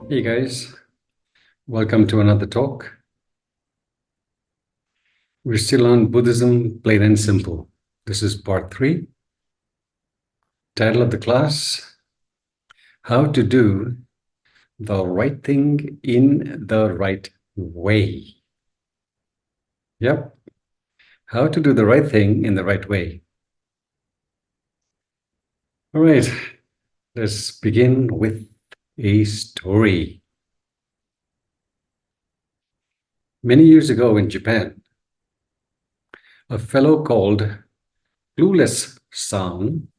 Hey guys, welcome to another talk. We're still on Buddhism, plain and simple. This is part 3. Title of the class, How to Do the Right Thing in the Right Way. Yep, how to do the right thing in the right way. All right, let's begin with a story. Many years ago in Japan, a fellow called Clueless San,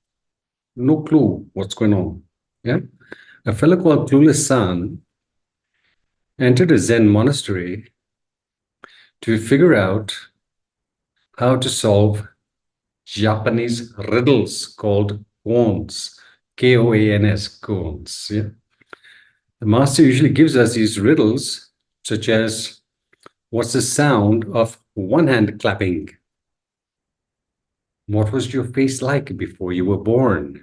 no clue what's going on. Yeah, a fellow called Clueless San entered a Zen monastery to figure out how to solve Japanese riddles called koans, K-O-A-N-S, koans. Yeah? The master usually gives us these riddles, such as, what's the sound of one hand clapping? What was your face like before you were born?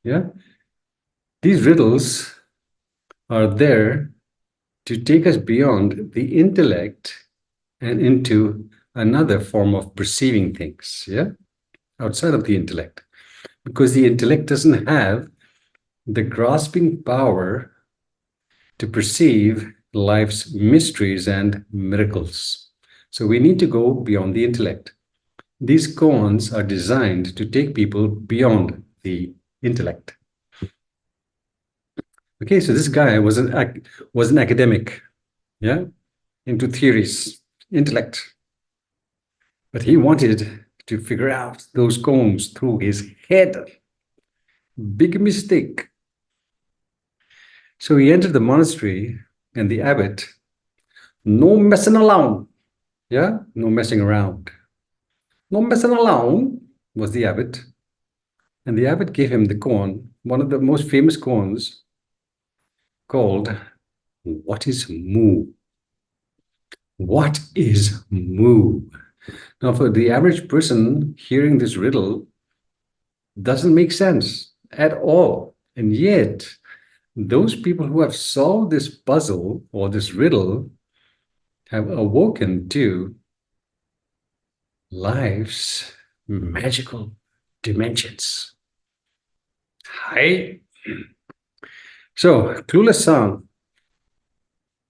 Yeah, these riddles are there to take us beyond the intellect and into another form of perceiving things, yeah, outside of the intellect, because the intellect doesn't have the grasping power to perceive life's mysteries and miracles. So we need to go beyond the intellect. These koans are designed to take people beyond the intellect. Okay, so this guy was an academic, yeah, into theories, intellect, but he wanted to figure out those koans through his head. Big mistake. So he entered the monastery, and the abbot, no messing around. Yeah, no messing around. No messing around was the abbot. And the abbot gave him the koan, one of the most famous koans, called What is Mu? What is Mu? Now, for the average person, hearing this riddle doesn't make sense at all. And yet, those people who have solved this puzzle or this riddle have awoken to life's magical dimensions. Hi. So, clueless son,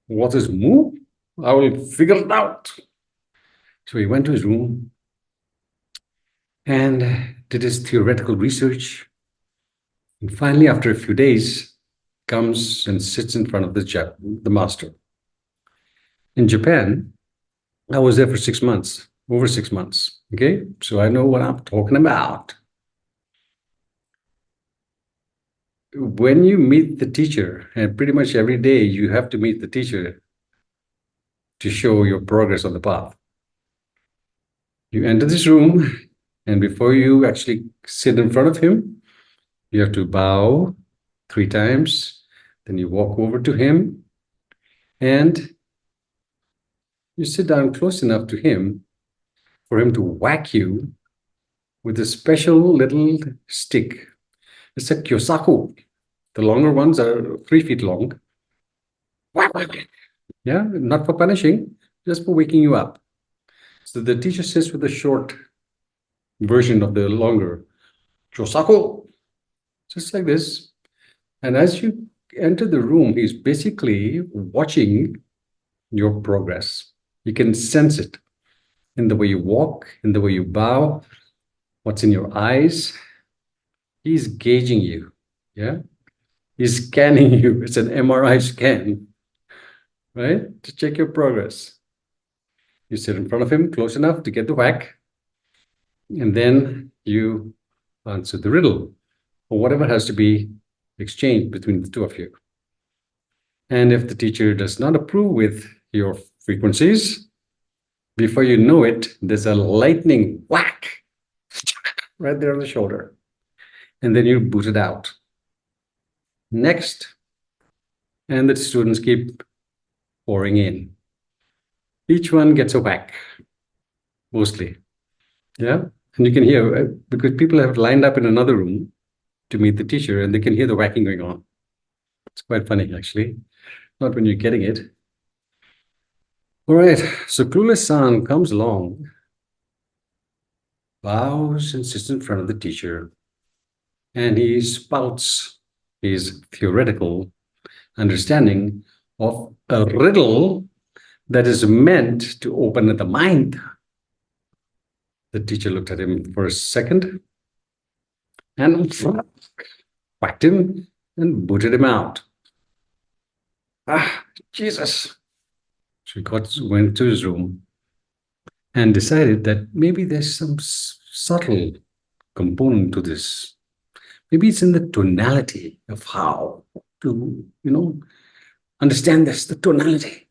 what is Mu? I will figure it out. So he went to his room and did his theoretical research. And finally, after a few days, comes and sits in front of the master. In Japan, I was there for 6 months, over 6 months. Okay, so I know what I'm talking about. When you meet the teacher, and pretty much every day you have to meet the teacher to show your progress on the path. You enter this room, and before you actually sit in front of him, you have to bow 3 times. Then you walk over to him, and you sit down close enough to him for him to whack you with a special little stick. It's a kyosaku. The longer ones are 3 feet long. Yeah, not for punishing, just for waking you up. So the teacher sits with the short version of the longer kyosaku, just like this. And as you enter the room, he's basically watching your progress. You can sense it in the way you walk, in the way you bow, what's in your eyes. He's gauging you. Yeah. He's scanning you. It's an MRI scan, right? To check your progress. You sit in front of him close enough to get the whack, and then you answer the riddle or whatever has to be exchanged between the two of you. And if the teacher does not approve with your frequencies, before you know it, there's a lightning whack right there on the shoulder. And then you boot it out. Next. And the students keep pouring in. Each one gets a whack, mostly. Yeah. And you can hear, because people have lined up in another room to meet the teacher, and they can hear the whacking going on. It's quite funny, actually. Not when you're getting it. All right, so clueless son comes along, bows and sits in front of the teacher, and he spouts his theoretical understanding of a riddle that is meant to open the mind. The teacher looked at him for a second and whacked him and booted him out. Ah, Jesus. So he went to his room and decided that maybe there's some subtle component to this. Maybe it's in the tonality of how to, understand this, the tonality.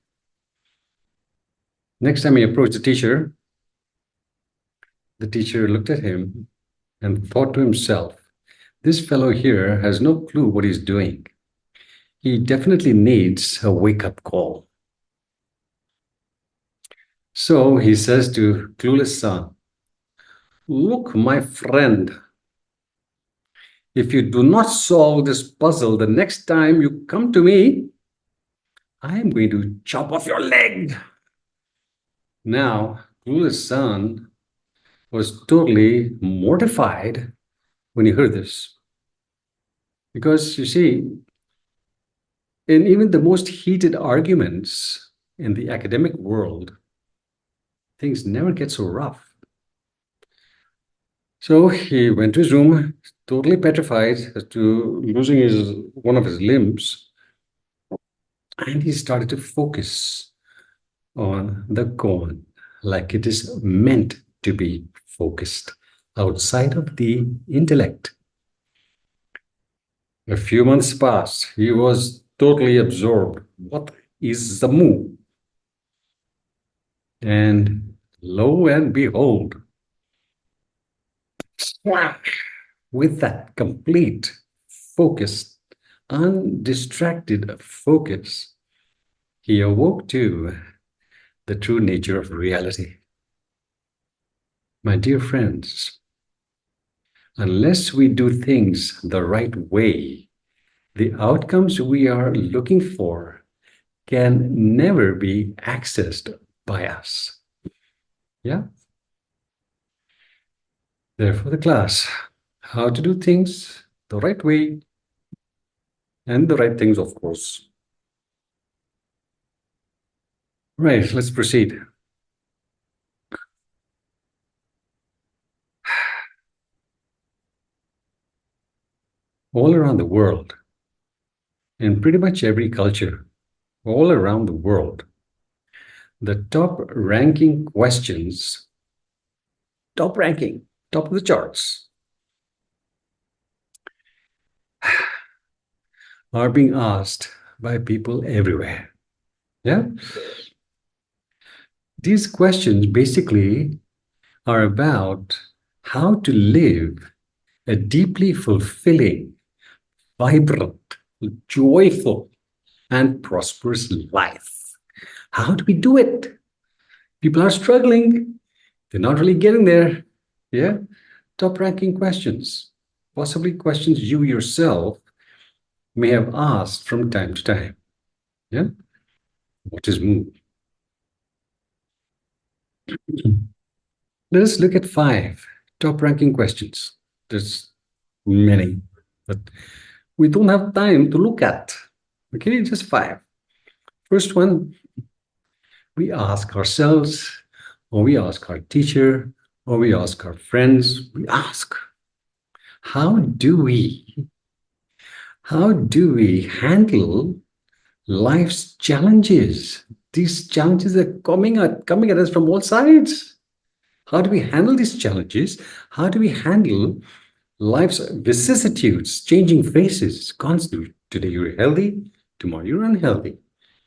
Next time he approached the teacher looked at him and thought to himself, this fellow here has no clue what he's doing. He definitely needs a wake-up call. So he says to clueless son, look, my friend, if you do not solve this puzzle the next time you come to me, I am going to chop off your leg. Now, clueless son was totally mortified when he heard this. Because you see, in even the most heated arguments in the academic world, things never get so rough. So he went to his room, totally petrified as to losing one of his limbs, and he started to focus on the koan like it is meant to be focused outside of the intellect. A few months passed. He was totally absorbed. What is the mu? And lo and behold, with that complete, focused, undistracted focus, he awoke to the true nature of reality. My dear friends, unless we do things the right way, the outcomes we are looking for can never be accessed by us. Yeah? Therefore, the class, how to do things the right way and the right things, of course. Right, let's proceed. All around the world, in pretty much every culture, all around the world, the top ranking questions, top of the charts, are being asked by people everywhere. Yeah? These questions basically are about how to live a deeply fulfilling, vibrant, joyful, and prosperous life. How do we do it? People are struggling. They're not really getting there. Yeah? Top ranking questions, possibly questions you yourself may have asked from time to time. Yeah? What is mood? Let us look at 5 top ranking questions. There's many, but we don't have time to look at. Okay, just 5. First one, we ask ourselves, or we ask our teacher, or we ask our friends, we ask, how do we handle life's challenges? These challenges are coming at us from all sides. How do we handle these challenges? How do we handle life's vicissitudes, changing faces, constantly? Today you're healthy, tomorrow you're unhealthy.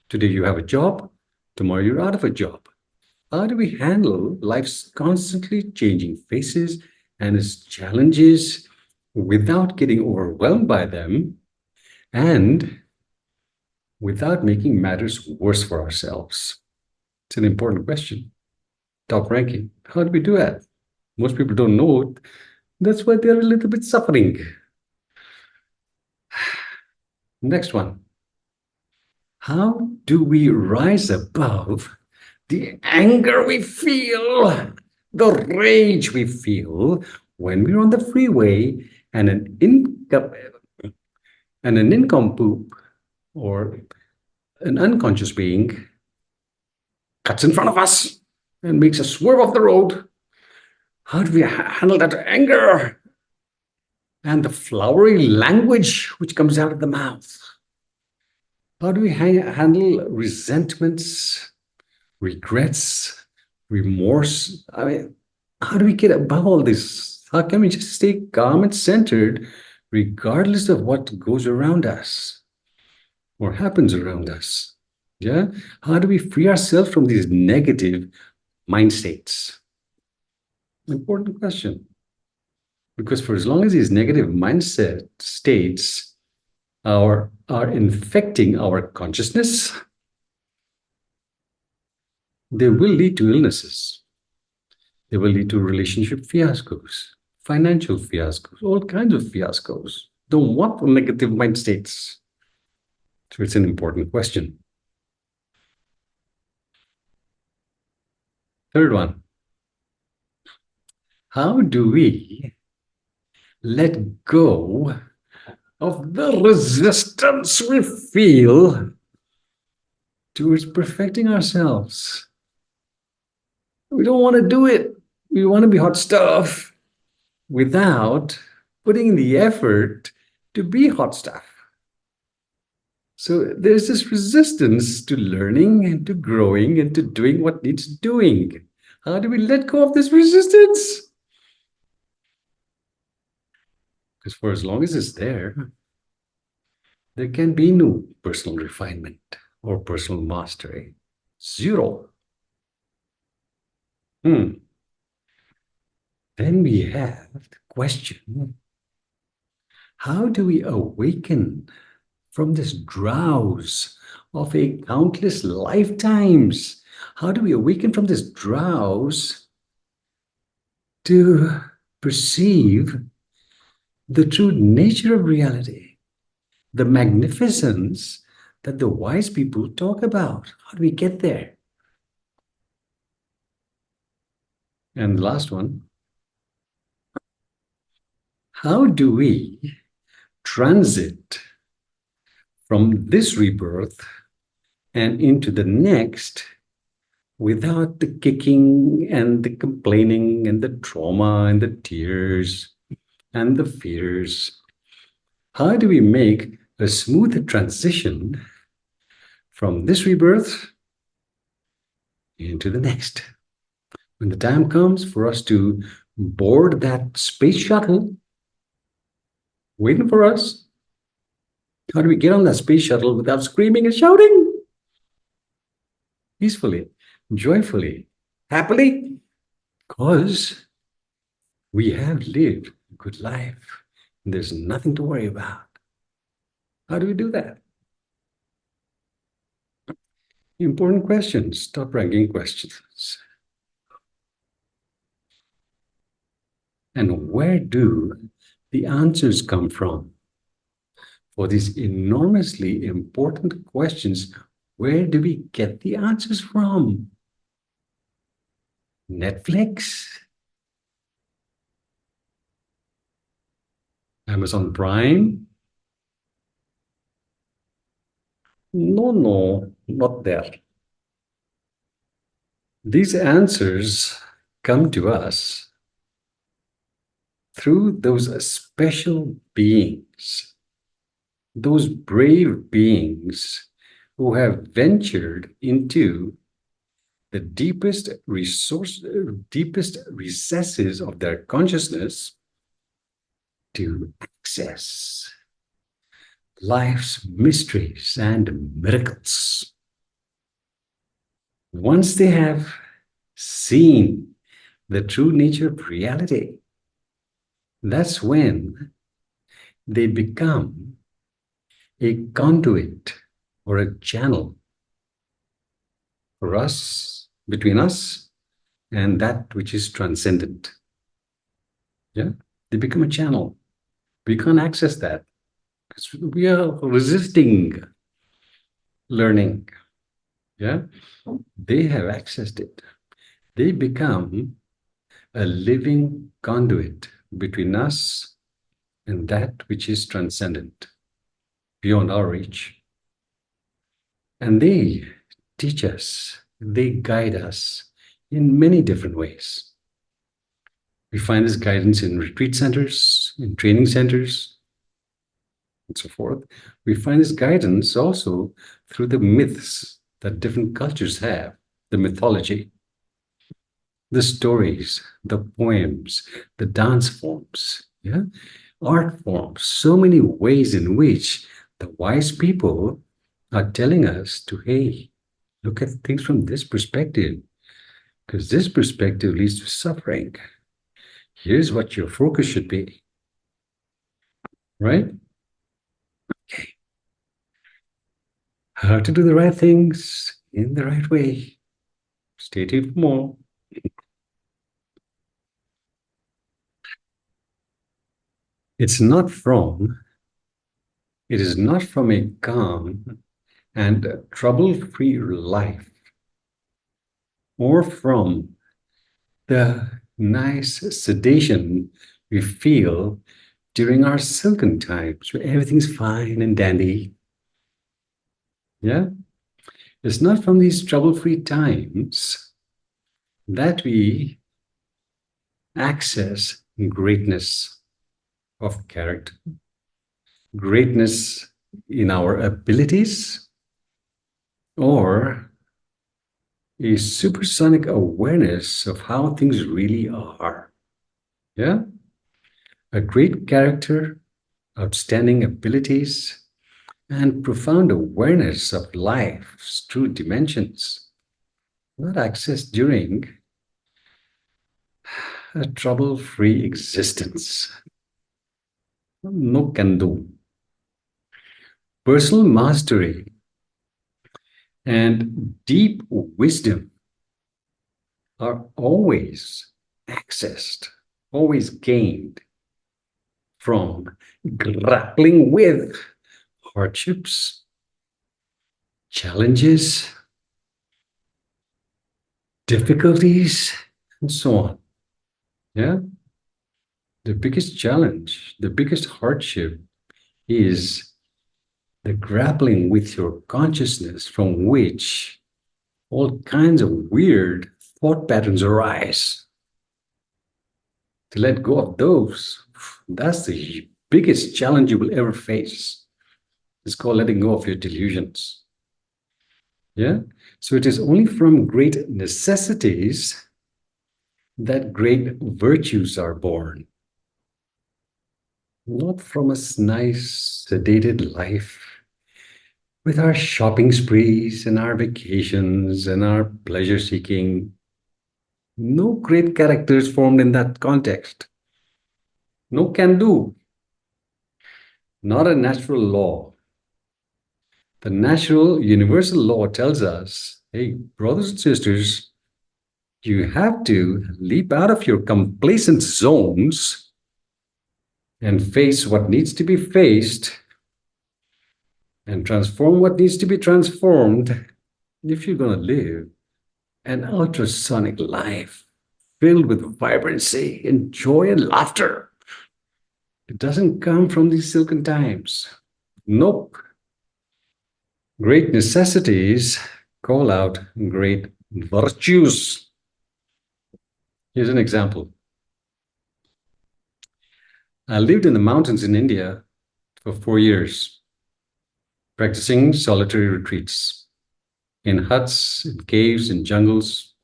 Today you have a job, tomorrow you're out of a job. How do we handle life's constantly changing faces and its challenges without getting overwhelmed by them and without making matters worse for ourselves? It's an important question. Top ranking. How do we do that? Most people don't know it. That's why they're a little bit suffering. Next one. How do we rise above the anger we feel, the rage we feel when we're on the freeway and an nincompoop or an unconscious being cuts in front of us and makes us swerve off the road? How do we handle that anger and the flowery language which comes out of the mouth? How do we handle resentments, regrets, remorse? I mean, how do we get above all this? How can we just stay calm and centered regardless of what goes around us or happens around us? Yeah? How do we free ourselves from these negative mind states? Important question. Because for as long as these negative mindset states are infecting our consciousness, they will lead to illnesses. They will lead to relationship fiascos, financial fiascos, all kinds of fiascos. Don't want negative mind states. So it's an important question. Third one. How do we let go of the resistance we feel towards perfecting ourselves? We don't want to do it. We want to be hot stuff without putting in the effort to be hot stuff. So there's this resistance to learning and to growing and to doing what needs doing. How do we let go of this resistance? Because for as long as it's there can be no personal refinement or personal mastery. Zero. Then we have the question, how do we awaken from this drowse of a countless lifetimes? How do we awaken from this drowse to perceive the true nature of reality, the magnificence that the wise people talk about? How do we get there? And the last one, how do we transit from this rebirth and into the next without the kicking and the complaining and the trauma and the tears and the fears? How do we make a smooth transition from this rebirth into the next? When the time comes for us to board that space shuttle waiting for us, how do we get on that space shuttle without screaming and shouting? Peacefully, joyfully, happily, because we have lived a good life. And there's nothing to worry about. How do we do that? Important questions, top-ranking questions. And where do the answers come from? For these enormously important questions, where do we get the answers from? Netflix? Amazon Prime? No, not there. These answers come to us through those special beings, those brave beings who have ventured into the deepest recesses of their consciousness to access life's mysteries and miracles. Once they have seen the true nature of reality, that's when they become a conduit or a channel for us, between us and that which is transcendent. Yeah, they become a channel. We can't access that. Because we are resisting learning. Yeah. They have accessed it. They become a living conduit between us and that which is transcendent, beyond our reach. And they teach us, they guide us in many different ways. We find this guidance in retreat centers, in training centers, and so forth. We find this guidance also through the myths that different cultures have, the mythology, the stories, the poems, the dance forms, yeah, art forms, so many ways in which the wise people are telling us to, hey, look at things from this perspective, because this perspective leads to suffering. Here's what your focus should be, right? Okay. How to do the right things in the right way. Stay tuned for more. It's not from, it is not from a calm and trouble-free life or from the nice sedation we feel during our silken times where everything's fine and dandy. Yeah? It's not from these trouble-free times that we access greatness of character, greatness in our abilities, or a supersonic awareness of how things really are. Yeah? A great character, outstanding abilities, and profound awareness of life's true dimensions, not accessed during a trouble-free existence. No can do. Personal mastery and deep wisdom are always accessed, always gained from grappling with hardships, challenges, difficulties, and so on. Yeah. The biggest challenge, the biggest hardship is the grappling with your consciousness from which all kinds of weird thought patterns arise. To let go of those, that's the biggest challenge you will ever face. It's called letting go of your delusions. Yeah. So it is only from great necessities that great virtues are born. Not from a nice, sedated life with our shopping sprees and our vacations and our pleasure seeking. No great characters formed in that context. No can do. Not a natural law. The natural universal law tells us, hey, brothers and sisters, you have to leap out of your complacent zones and face what needs to be faced and transform what needs to be transformed if you're going to live an ultrasonic life filled with vibrancy and joy and laughter. It doesn't come from these silken times. Nope. Great necessities call out great virtues. Here's an example. I lived in the mountains in India for 4 years, practicing solitary retreats in huts, in caves, in jungles.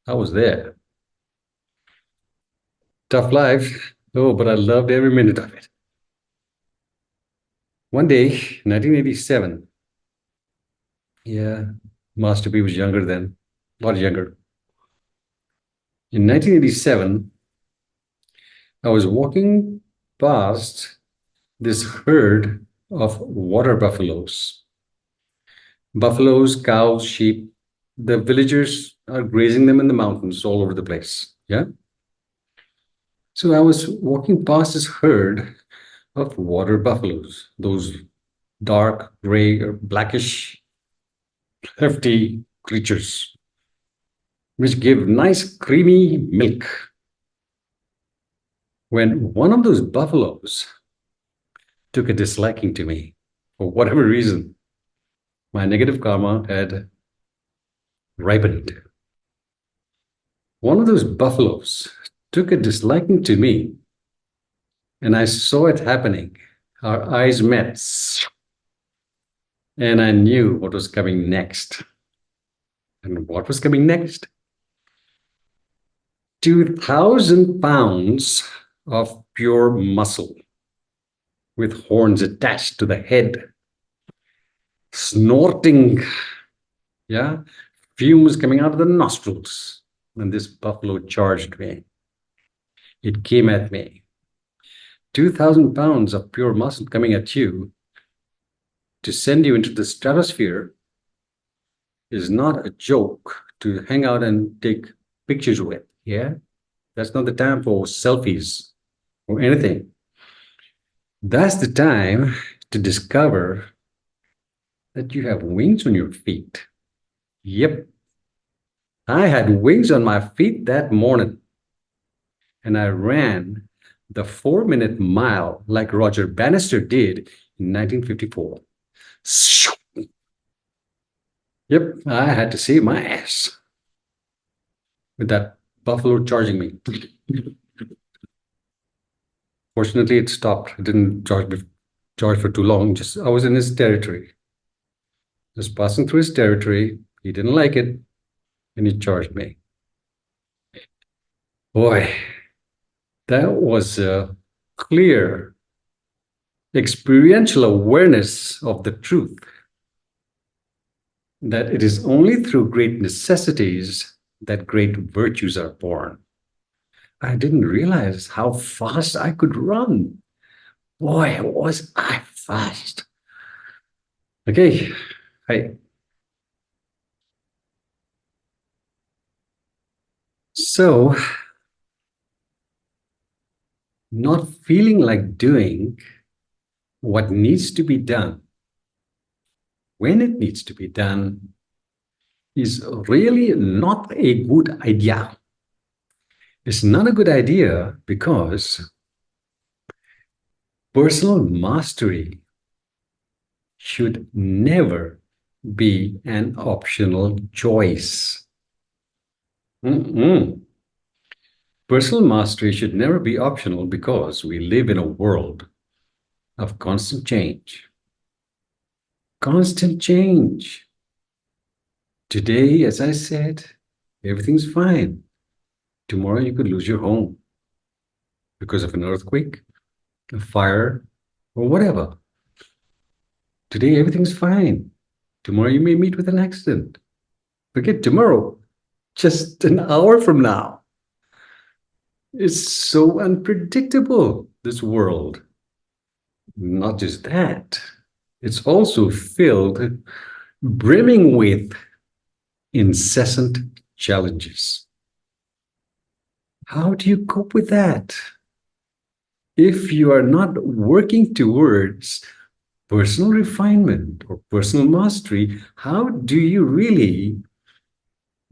I was there. Tough life. Oh, but I loved every minute of it. One day, 1987, yeah, Master B was younger then, a lot younger. In 1987, I was walking past this herd of water buffaloes. Buffaloes, cows, sheep, the villagers are grazing them in the mountains all over the place. Yeah. So I was walking past this herd of water buffaloes, those dark gray or blackish, hefty creatures, which give nice creamy milk. When one of those buffaloes took a disliking to me, for whatever reason, my negative karma had ripened. One of those buffaloes took a disliking to me, and I saw it happening. Our eyes met, and I knew what was coming next. And what was coming next? 2,000 pounds of pure muscle with horns attached to the head, snorting, yeah, fumes coming out of the nostrils. And this buffalo charged me. It came at me. 2,000 pounds of pure muscle coming at you to send you into the stratosphere is not a joke to hang out and take pictures with. Yeah, that's not the time for selfies or anything. That's the time to discover that you have wings on your feet. Yep, I had wings on my feet that morning, and I ran the 4-minute mile like Roger Bannister did in 1954. Yep, I had to save my ass with that buffalo charging me. Fortunately, it stopped. It didn't charge for too long. Just I was in his territory. Just passing through his territory. He didn't like it, and he charged me. Boy, that was a clear experiential awareness of the truth that it is only through great necessities that great virtues are born. I didn't realize how fast I could run. Boy, was I fast. Okay, hi. So, not feeling like doing what needs to be done when it needs to be done is really not a good idea. It's not a good idea because personal mastery should never be an optional choice. Personal mastery should never be optional because we live in a world of constant change. Constant change. Today, as I said, everything's fine. Tomorrow you could lose your home because of an earthquake, a fire, or whatever. Today, everything's fine. Tomorrow you may meet with an accident. Forget tomorrow, just an hour from now. It's so unpredictable, this world. Not just that, it's also filled, brimming with incessant challenges. How do you cope with that? If you are not working towards personal refinement or personal mastery, how do you really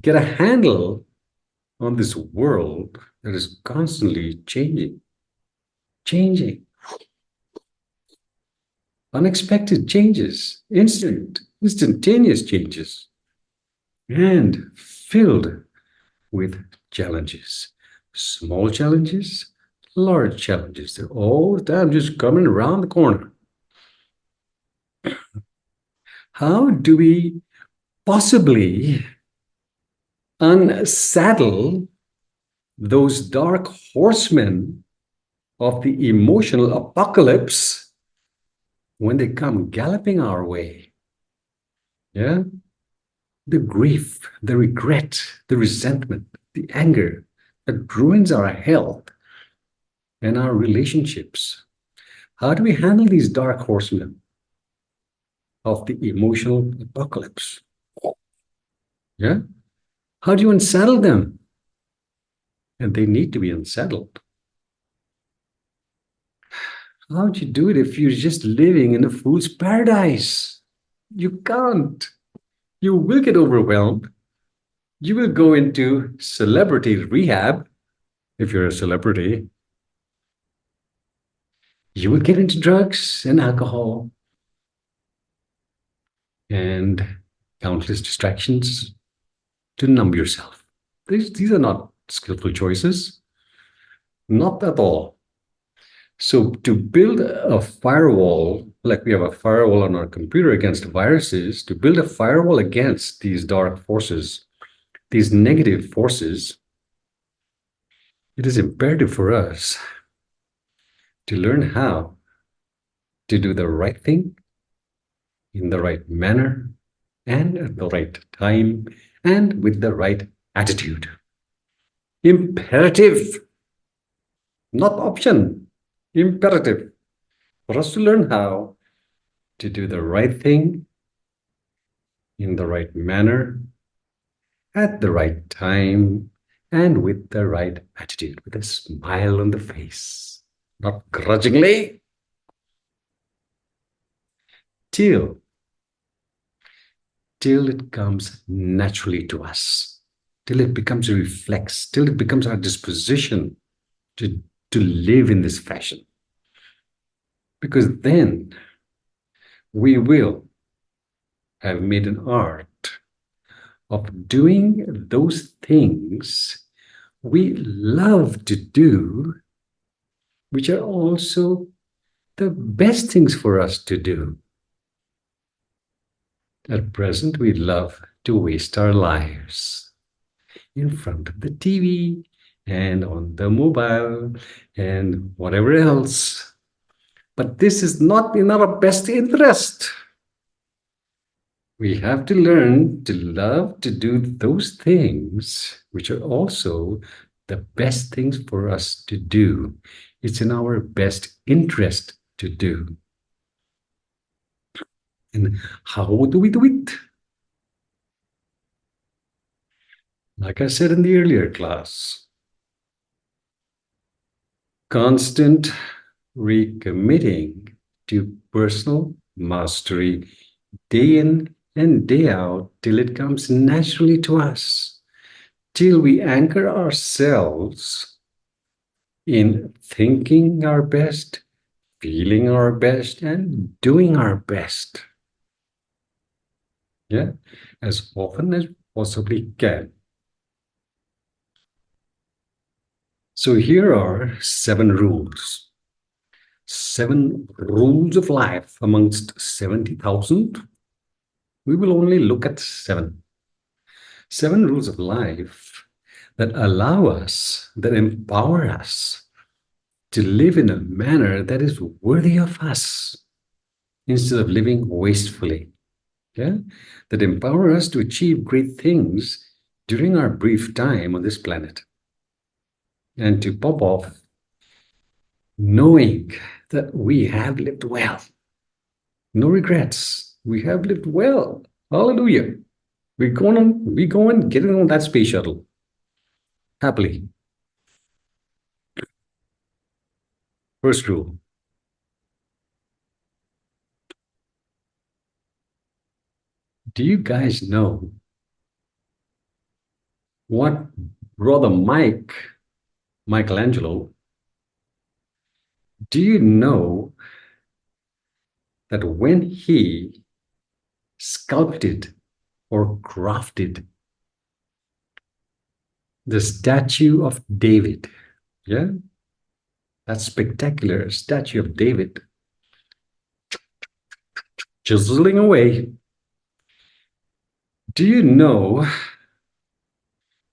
get a handle on this world that is constantly changing? Unexpected changes, instantaneous changes, and filled with challenges. Small challenges, large challenges. They're all the time just coming around the corner. How do we possibly unsaddle those dark horsemen of the emotional apocalypse when they come galloping our way? Yeah? The grief, the regret, the resentment, the anger that ruins our health and our relationships. How do we handle these dark horsemen of the emotional apocalypse? Yeah? How do you unsettle them? And they need to be unsettled. How'd you do it if you're just living in a fool's paradise? You can't. You will get overwhelmed. You will go into celebrity rehab if you're a celebrity. You will get into drugs and alcohol and countless distractions to numb yourself. These are not skillful choices, not at all. So to build a firewall, like we have a firewall on our computer against viruses, to build a firewall against these dark forces, these negative forces, it is imperative for us to learn how to do the right thing in the right manner and at the right time and with the right attitude. Imperative, not option, imperative for us to learn how to do the right thing in the right manner at the right time and with the right attitude, with a smile on the face, not grudgingly, till it comes naturally to us, till it becomes a reflex, till it becomes our disposition to live in this fashion. Because then we will have made an art of doing those things we love to do, which are also the best things for us to do. At present, we love to waste our lives in front of the TV and on the mobile and whatever else. But this is not in our best interest. We have to learn to love to do those things which are also the best things for us to do. It's in our best interest to do. And how do we do it? Like I said in the earlier class, constant recommitting to personal mastery day in and day out till it comes naturally to us, till we anchor ourselves in thinking our best, feeling our best, and doing our best. Yeah, as often as possibly can. So here are 7 rules. 7 rules of life amongst 70,000. We will only look at 7. 7 rules of life that allow us, that empower us to live in a manner that is worthy of us instead of living wastefully. Yeah? That empower us to achieve great things during our brief time on this planet and to pop off knowing that we have lived well. No regrets. We have lived well. Hallelujah. We're going getting on that space shuttle happily. First rule. Do you guys know what brother Michelangelo, do you know that when he sculpted or crafted the statue of David, yeah, that spectacular statue of David, chiseling away, do you know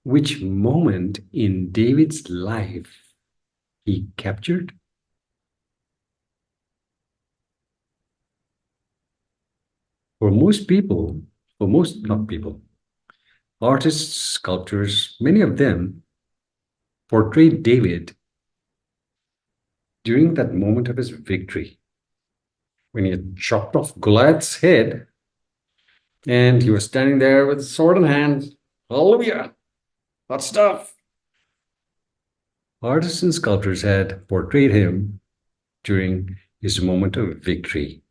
which moment in David's life he captured? For most people, not people, artists, sculptors, many of them portrayed David during that moment of his victory, when he had chopped off Goliath's head and he was standing there with his sword in hand. Hallelujah! Hot stuff! Artists and sculptors had portrayed him during his moment of victory,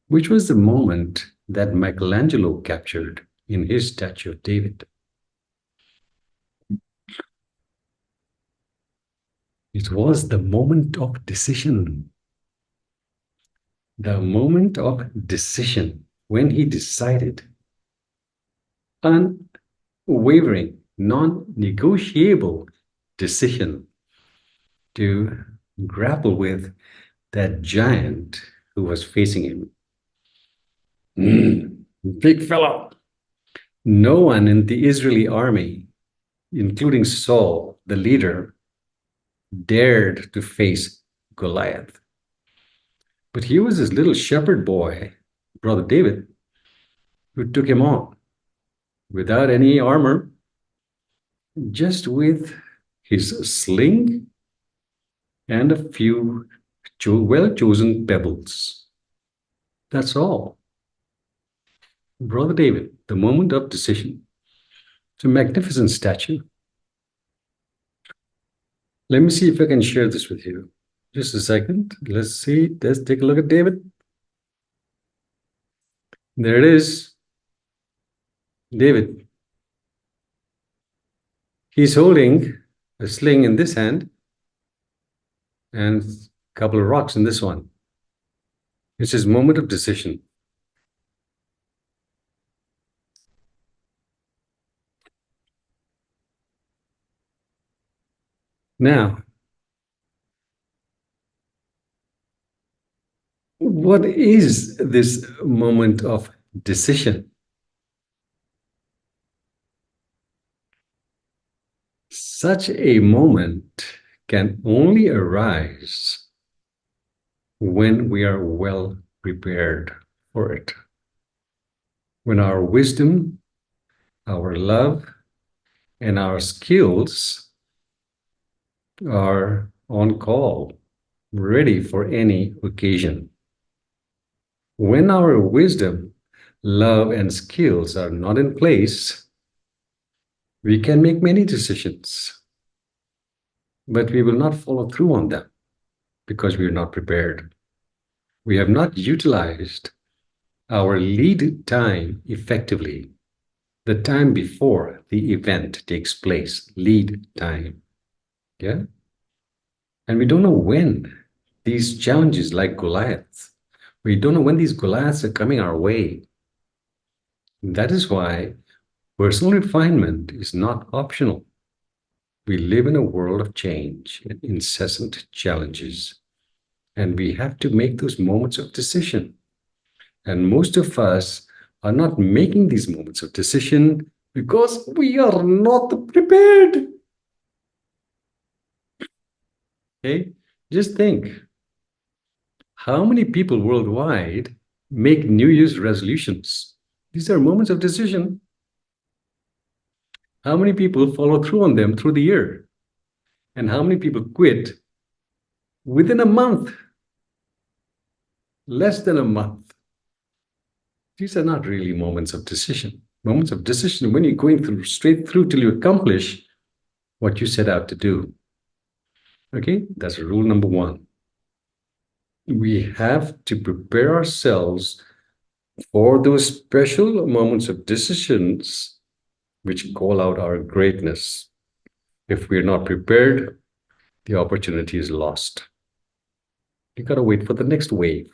which was the moment that Michelangelo captured in his statue of David. It was the moment of decision. The moment of decision when he decided, unwavering, non-negotiable decision to grapple with that giant who was facing him. Big fellow. No one in the Israeli army, including Saul, the leader, dared to face Goliath. But he was this little shepherd boy, brother David, who took him on without any armor, just with his sling and a few well-chosen pebbles. That's all. Brother David, the moment of decision. It's a magnificent statue. Let me see if I can share this with you. Just a second. Let's see. Let's take a look at David. There it is. David. He's holding a sling in this hand and a couple of rocks in this one. It's his moment of decision. Now, what is this moment of decision? Such a moment can only arise when we are well prepared for it. When our wisdom, our love, and our skills are on call, ready for any occasion. When our wisdom, love, and skills are not in place, we can make many decisions, but we will not follow through on them because we are not prepared. We have not utilized our lead time effectively. The time before the event takes place, lead time. Yeah? And we don't know when these challenges like Goliath, we don't know when these Goliaths are coming our way. That is why personal refinement is not optional. We live in a world of change and incessant challenges, and we have to make those moments of decision. And most of us are not making these moments of decision because we are not prepared. Okay, just think. How many people worldwide make New Year's resolutions? These are moments of decision. How many people follow through on them through the year? And how many people quit within a month? Less than a month. These are not really moments of decision. Moments of decision when you're going through straight through till you accomplish what you set out to do. Okay, that's rule number one. We have to prepare ourselves for those special moments of decisions which call out our greatness. If we're not prepared, the opportunity is lost. You got to wait for the next wave.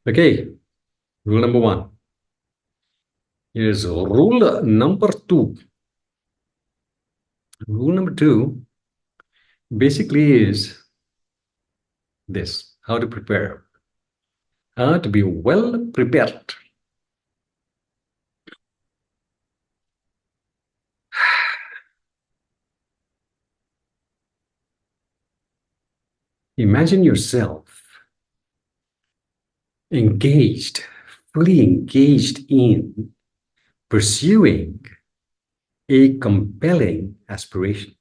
Okay, rule number one. Here's rule number two. Rule number two basically is this: how to prepare. How to be well prepared. Imagine yourself engaged, fully engaged in pursuing a compelling aspiration.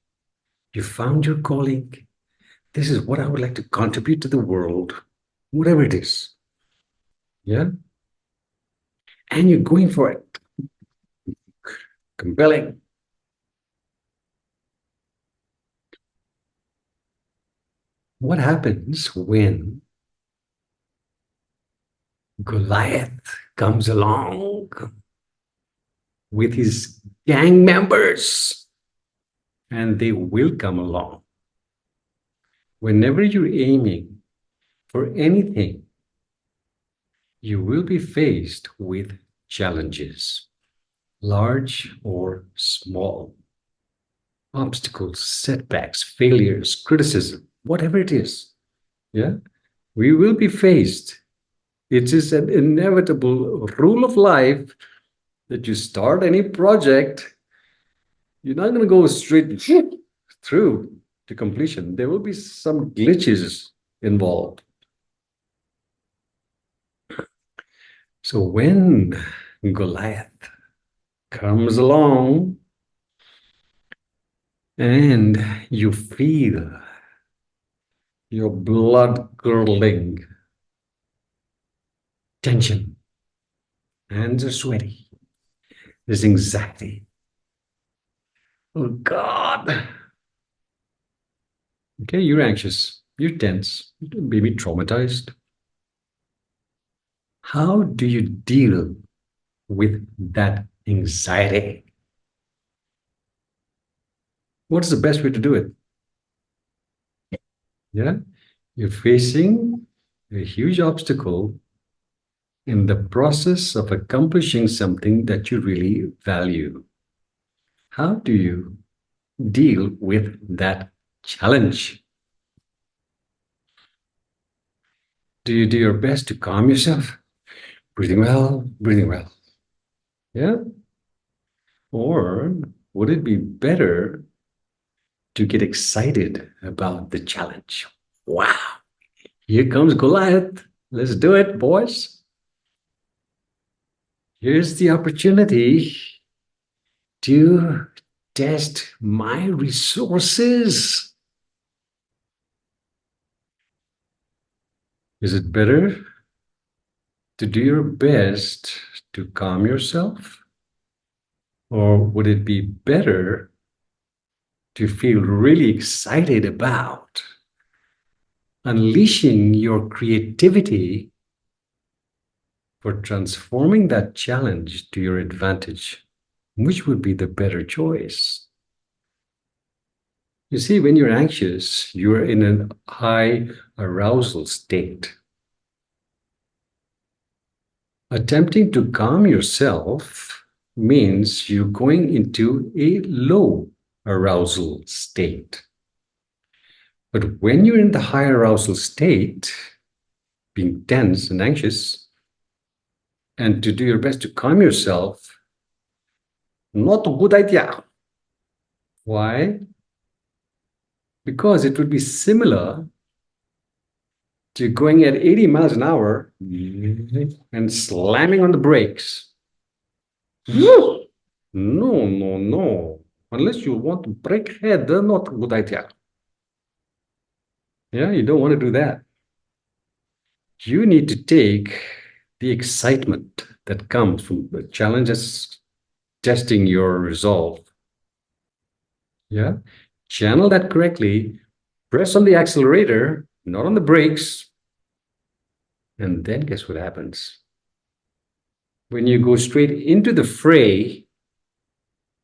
You found your calling. This is what I would like to contribute to the world, whatever it is. Yeah? And you're going for it. Compelling. What happens when Goliath comes along with his gang members? And they will come along. Whenever you're aiming for anything, you will be faced with challenges, large or small, obstacles, setbacks, failures, criticism, whatever it is. Yeah, we will be faced. It is an inevitable rule of life that you start any project, you're not going to go straight through to completion. There will be some glitches involved. So when Goliath comes along and you feel your blood curdling, tension, hands are sweaty, there's anxiety. Oh God. Okay, you're anxious, you're tense, maybe traumatized. How do you deal with that anxiety? What's the best way to do it? Yeah, you're facing a huge obstacle in the process of accomplishing something that you really value. How do you deal with that challenge? Do you do your best to calm yourself? Breathing well, breathing well. Yeah? Or would it be better to get excited about the challenge? Wow, here comes Goliath. Let's do it, boys. Here's the opportunity to test my resources. Is it better to do your best to calm yourself? Or would it be better to feel really excited about unleashing your creativity for transforming that challenge to your advantage? Which would be the better choice? You see, when you're anxious, you're in a high arousal state. Attempting to calm yourself means you're going into a low arousal state. But when you're in the high arousal state, being tense and anxious, and to do your best to calm yourself, not a good idea. Why? Because it would be similar to going at 80 miles an hour and slamming on the brakes. No, no, no. Unless you want to break head, not a good idea. Yeah, you don't want to do that. You need to take the excitement that comes from the challenges testing your resolve. Yeah, channel that correctly, press on the accelerator, not on the brakes, and then guess what happens? When you go straight into the fray,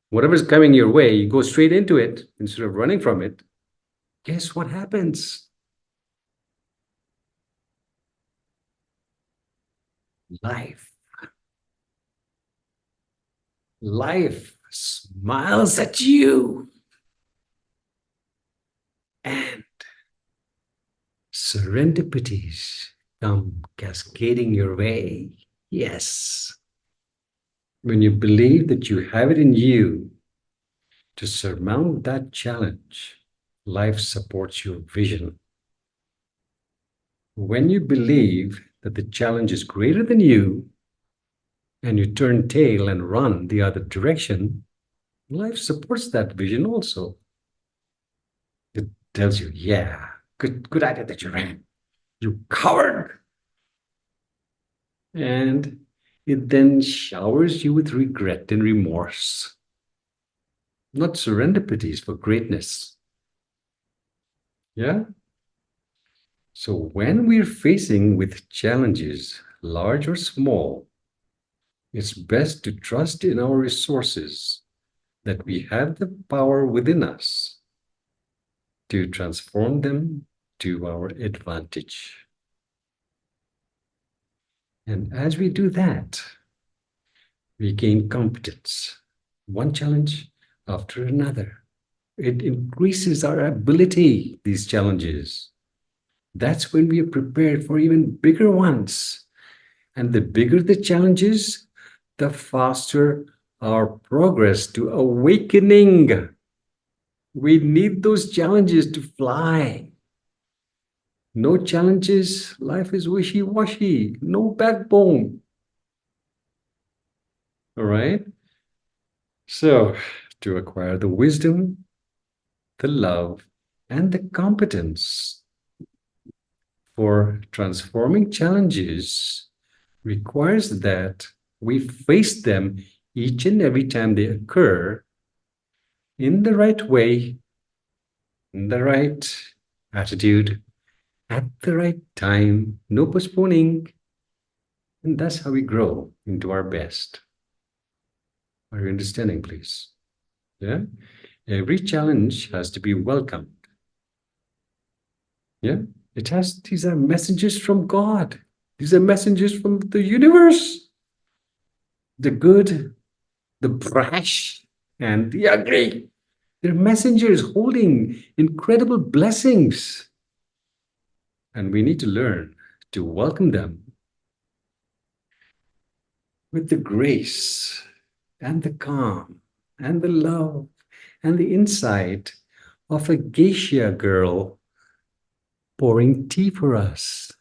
whatever's coming your way, you go straight into it instead of running from it. Guess what happens? Life. Life smiles at you. And serendipities come cascading your way. Yes. When you believe that you have it in you to surmount that challenge, life supports your vision. When you believe that the challenge is greater than you and you turn tail and run the other direction, life supports that vision also. It tells you, yeah, good idea that you ran. You coward. And it then showers you with regret and remorse, not serendipities for greatness. Yeah? So when we're facing with challenges, large or small, it's best to trust in our resources, that we have the power within us to transform them to our advantage. And as we do that, we gain competence, one challenge after another. It increases our ability, these challenges. That's when we are prepared for even bigger ones. And the bigger the challenges, the faster our progress to awakening. We need those challenges to fly. No challenges, life is wishy-washy, no backbone. All right? So, to acquire the wisdom, the love, and the competence for transforming challenges requires that we face them each and every time they occur in the right way, in the right attitude, at the right time, no postponing. And that's how we grow into our best. Are you understanding, please? Yeah? Every challenge has to be welcomed. Yeah? These are messages from God. These are messages from the universe. The good, the brash, and the ugly. They're messengers holding incredible blessings. And we need to learn to welcome them with the grace and the calm and the love and the insight of a geisha girl pouring tea for us.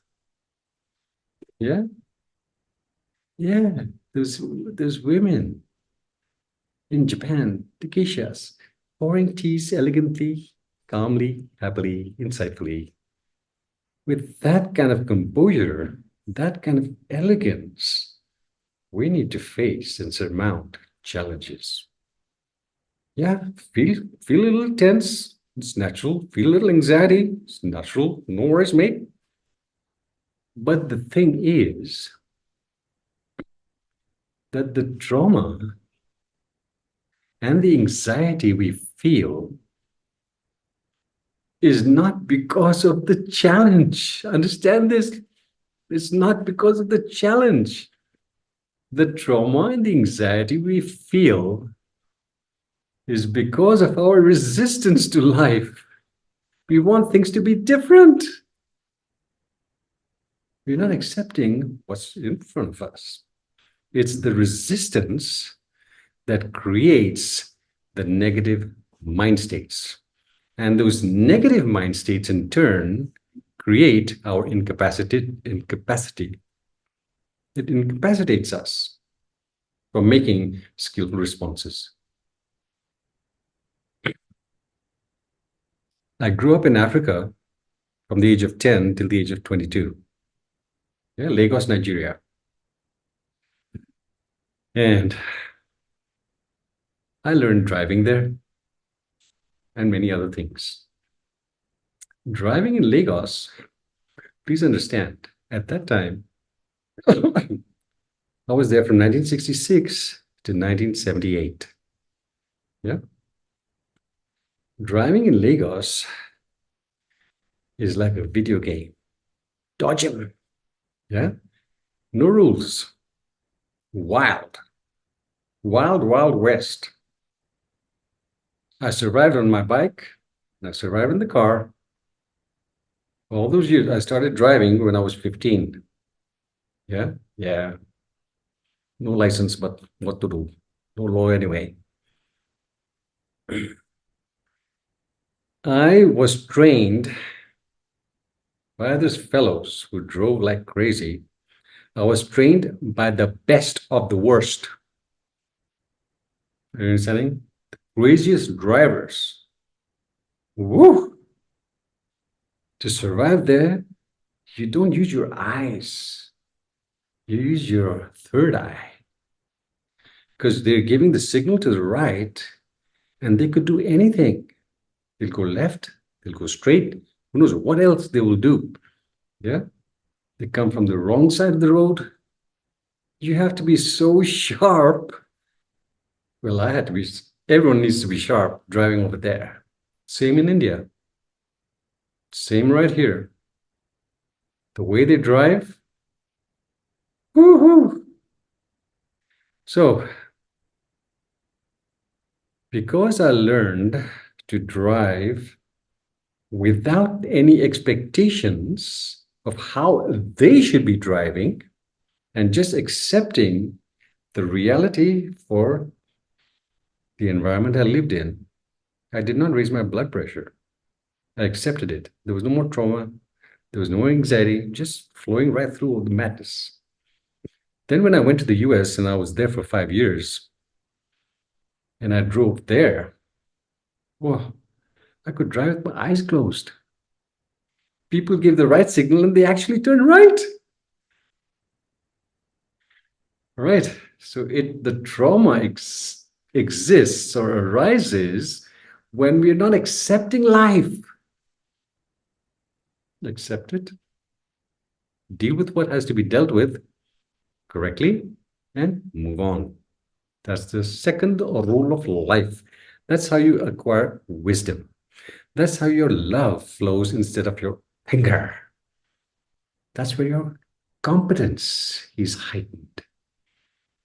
Yeah? Yeah. Those women in Japan, the geishas, pouring teas elegantly, calmly, happily, insightfully. With that kind of composure, that kind of elegance, we need to face and surmount challenges. Yeah, feel a little tense. It's natural. Feel a little anxiety. It's natural. No worries, mate. But the thing is that the trauma and the anxiety we feel is not because of the challenge. Understand this? It's not because of the challenge. The trauma and the anxiety we feel is because of our resistance to life. We want things to be different. We're not accepting what's in front of us. It's the resistance that creates the negative mind states. And those negative mind states, in turn, create our incapacity. It incapacitates us from making skillful responses. I grew up in Africa from the age of 10 till the age of 22. Yeah, Lagos, Nigeria. And I learned driving there and many other things. Driving in Lagos, please understand, at that time, I was there from 1966 to 1978. Yeah. Driving in Lagos is like a video game. Dodge him. Yeah. No rules. Wild. Wild, wild west. I survived on my bike. And I survived in the car. All those years, I started driving when I was 15. Yeah. Yeah. No license, but what to do? No law anyway. I was trained by these fellows who drove like crazy. I was trained by the best of the worst. Are you understanding? The craziest drivers. Woo! To survive there, you don't use your eyes. You use your third eye. Because they're giving the signal to the right, and they could do anything. They'll go left, they'll go straight. Who knows what else they will do? Yeah, they come from the wrong side of the road. You have to be so sharp. Well, I had to be, everyone needs to be sharp driving over there. Same in India. Same right here. The way they drive, woohoo! So, because I learned to drive without any expectations of how they should be driving and just accepting the reality for the environment I lived in, I did not raise my blood pressure. I accepted it. There was no more trauma. There was no anxiety, just flowing right through all the madness. Then when I went to the US and I was there for 5 years and I drove there, well, I could drive with my eyes closed. People give the right signal and they actually turn right. Right. So the trauma exists or arises when we're not accepting life. Accept it, deal with what has to be dealt with correctly, and move on. That's the second rule of life. That's how you acquire wisdom. That's how your love flows instead of your anger. That's where your competence is heightened.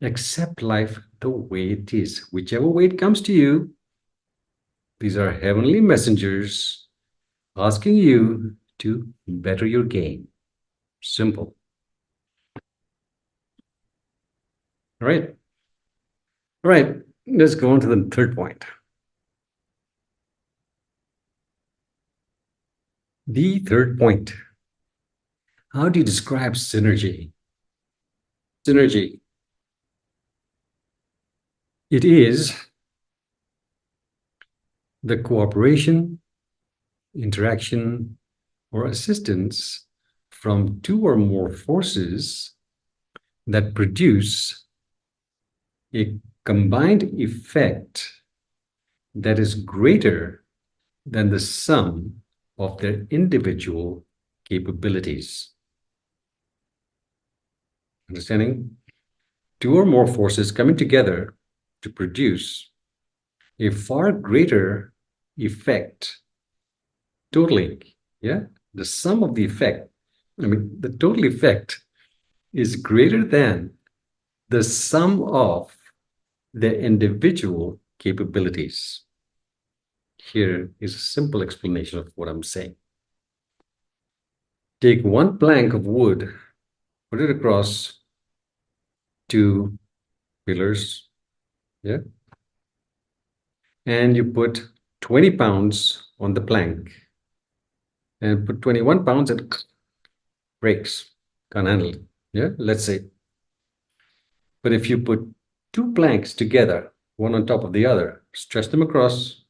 Accept life the way it is, whichever way it comes to you. These are heavenly messengers asking you to better your game. Simple. All right. All right. Let's go on to the third point. The third point. How do you describe synergy? Synergy. It is the cooperation, interaction, or assistance from two or more forces that produce a combined effect that is greater than the sum of their individual capabilities. Understanding? Two or more forces coming together to produce a far greater effect totally. Yeah, the sum of the effect, the total effect is greater than the sum of their individual capabilities. Here is a simple explanation of what I'm saying. Take one plank of wood, put it across two pillars, yeah, and you put 20 pounds on the plank and put 21 pounds and breaks, can't handle it, yeah, let's say. But if you put two planks together, one on top of the other, stretch them across,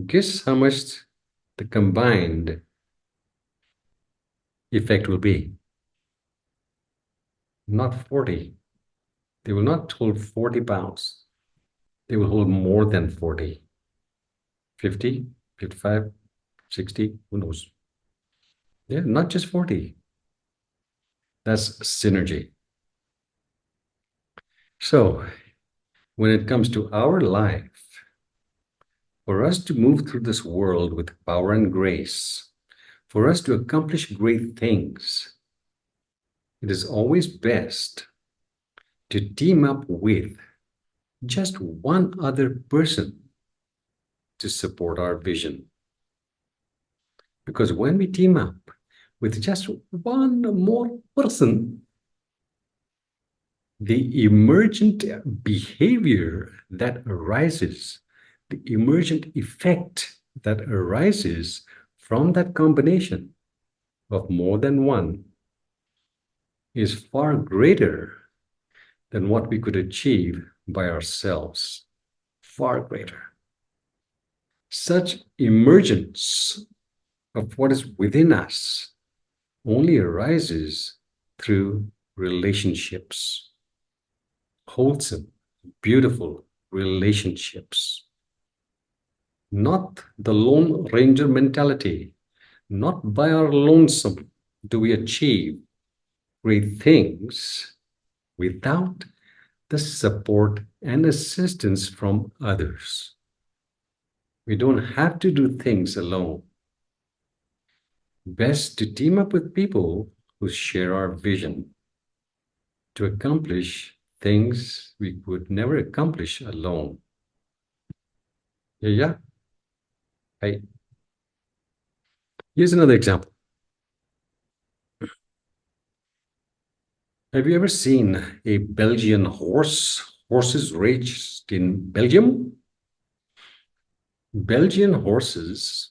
guess how much the combined effect will be? Not 40. They will not hold 40 pounds. They will hold more than 40. 50, 55, 60, who knows? Yeah, not just 40. That's synergy. So when it comes to our life, for us to move through this world with power and grace, for us to accomplish great things, it is always best to team up with just one other person to support our vision. Because when we team up with just one more person, the emergent behavior that arises, the emergent effect that arises from that combination of more than one is far greater than what we could achieve by ourselves. Far greater. Such emergence of what is within us only arises through relationships. Wholesome, beautiful relationships. Not the Lone Ranger mentality, Not by our lonesome do we achieve great things without the support and assistance from others. We don't have to do things alone. Best to team up with people who share our vision to accomplish things we would never accomplish alone. Yeah, yeah. Hey, here's another example. Have you ever seen a Belgian horses raced in Belgium? Belgian horses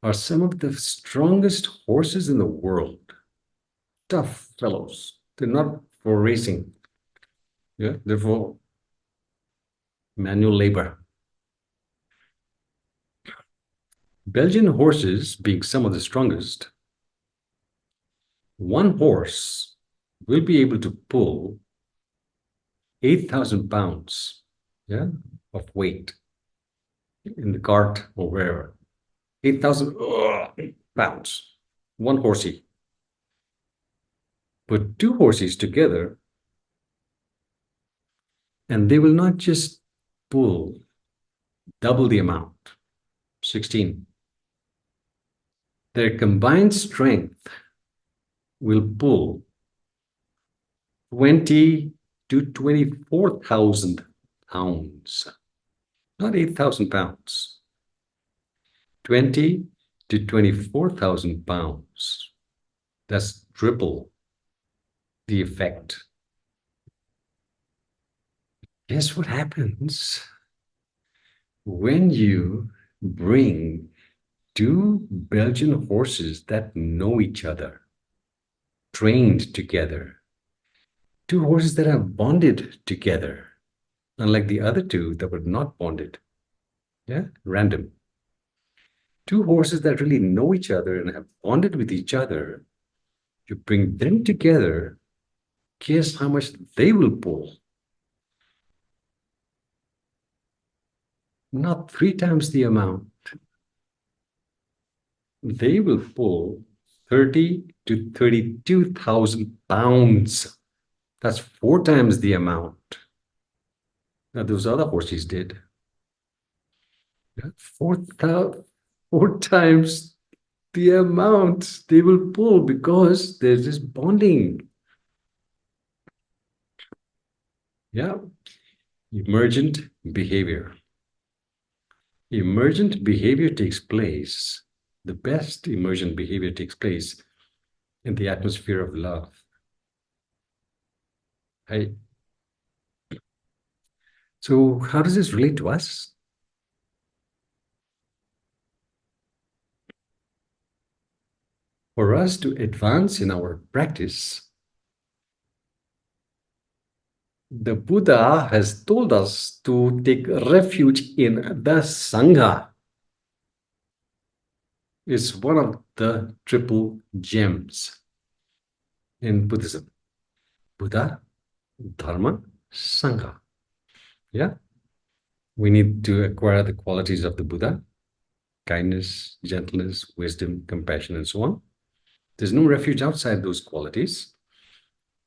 are some of the strongest horses in the world. Tough fellows. They're not for racing. Yeah, they're for manual labor. Belgian horses being some of the strongest, one horse will be able to pull 8,000 pounds, yeah, of weight in the cart or wherever. 8,000 pounds, one horsey. Put two horses together, and they will not just pull double the amount, 16. Their combined strength will pull 20 to 24,000 pounds, not 8,000 pounds, 20 to 24,000 pounds. That's triple the effect. Guess what happens when you bring two Belgian horses that know each other, trained together, two horses that have bonded together, unlike the other two that were not bonded. Yeah, random. Two horses that really know each other and have bonded with each other. You bring them together, guess how much they will pull? Not three times the amount. They will pull 30 to 32,000 pounds. That's four times the amount that those other horses did. Yeah, 4 times the amount they will pull because there's this bonding. Yeah, emergent behavior. Emergent behavior takes place, the best emergent behavior takes place in the atmosphere of love. I, so, how does this relate to us? For us to advance in our practice, the Buddha has told us to take refuge in the Sangha. It's one of the triple gems in Buddhism. Buddha, Dharma, Sangha. Yeah. We need to acquire the qualities of the Buddha: kindness, gentleness, wisdom, compassion, and so on. There's no refuge outside those qualities.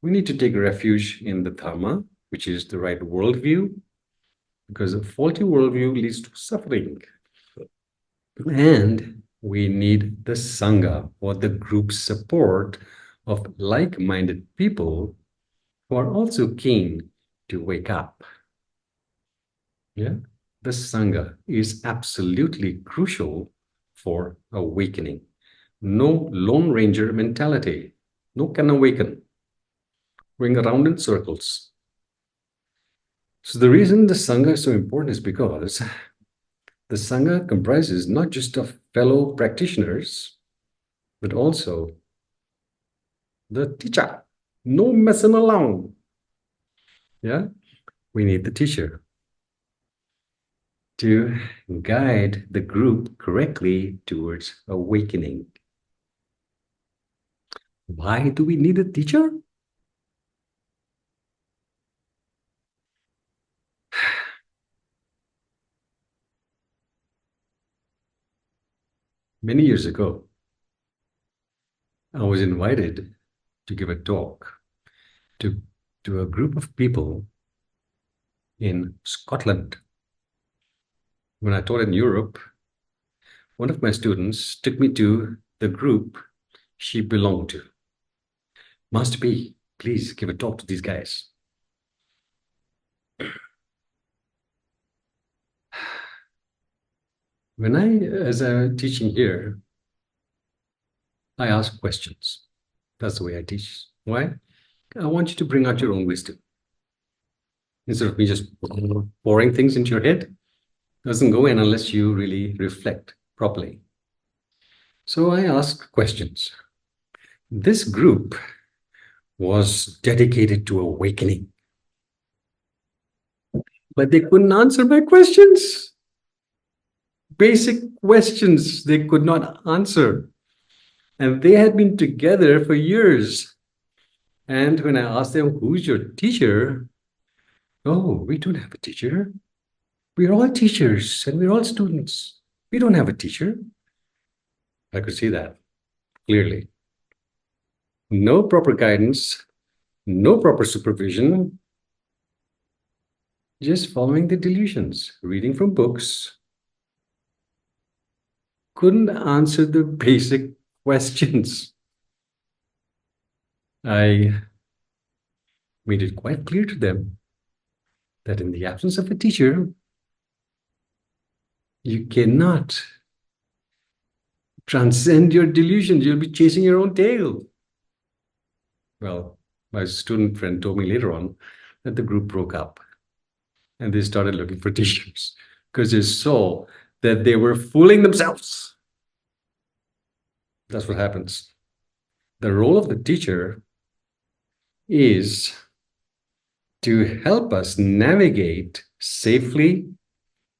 We need to take refuge in the Dharma, which is the right worldview, because a faulty worldview leads to suffering. And we need the Sangha, or the group support of like-minded people who are also keen to wake up. Yeah, the Sangha is absolutely crucial for awakening. No Lone Ranger mentality. No can awaken. Going around in circles. So the reason the Sangha is so important is because the Sangha comprises not just of fellow practitioners, but also the teacher. No messing around. Yeah, we need the teacher to guide the group correctly towards awakening. Why do we need a teacher? Many years ago, I was invited to give a talk to, to a group of people in Scotland. When I taught in Europe, one of my students took me to the group she belonged to. Master B, please give a talk to these guys. As I'm teaching here, I ask questions. That's the way I teach. Why? I want you to bring out your own wisdom. Instead of me just pouring things into your head, it doesn't go in unless you really reflect properly. So I ask questions. This group was dedicated to awakening, but they couldn't answer my questions. Basic questions they could not answer. And they had been together for years. And when I asked them, who's your teacher? Oh, we don't have a teacher. We're all teachers and we're all students. We don't have a teacher. I could see that clearly. No proper guidance, no proper supervision, just following the delusions, reading from books. Couldn't answer the basic questions. I made it quite clear to them that in the absence of a teacher, you cannot transcend your delusions. You'll be chasing your own tail. Well, my student friend told me later on that the group broke up and they started looking for teachers because they saw that they were fooling themselves. That's what happens. The role of the teacher is to help us navigate safely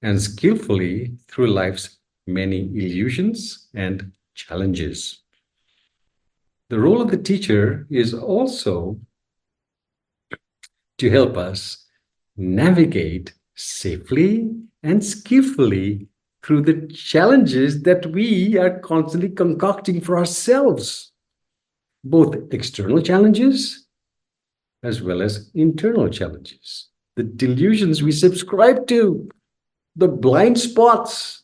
and skillfully through life's many illusions and challenges. The role of the teacher is also to help us navigate safely and skillfully through the challenges that we are constantly concocting for ourselves, both external challenges as well as internal challenges, the delusions we subscribe to, the blind spots.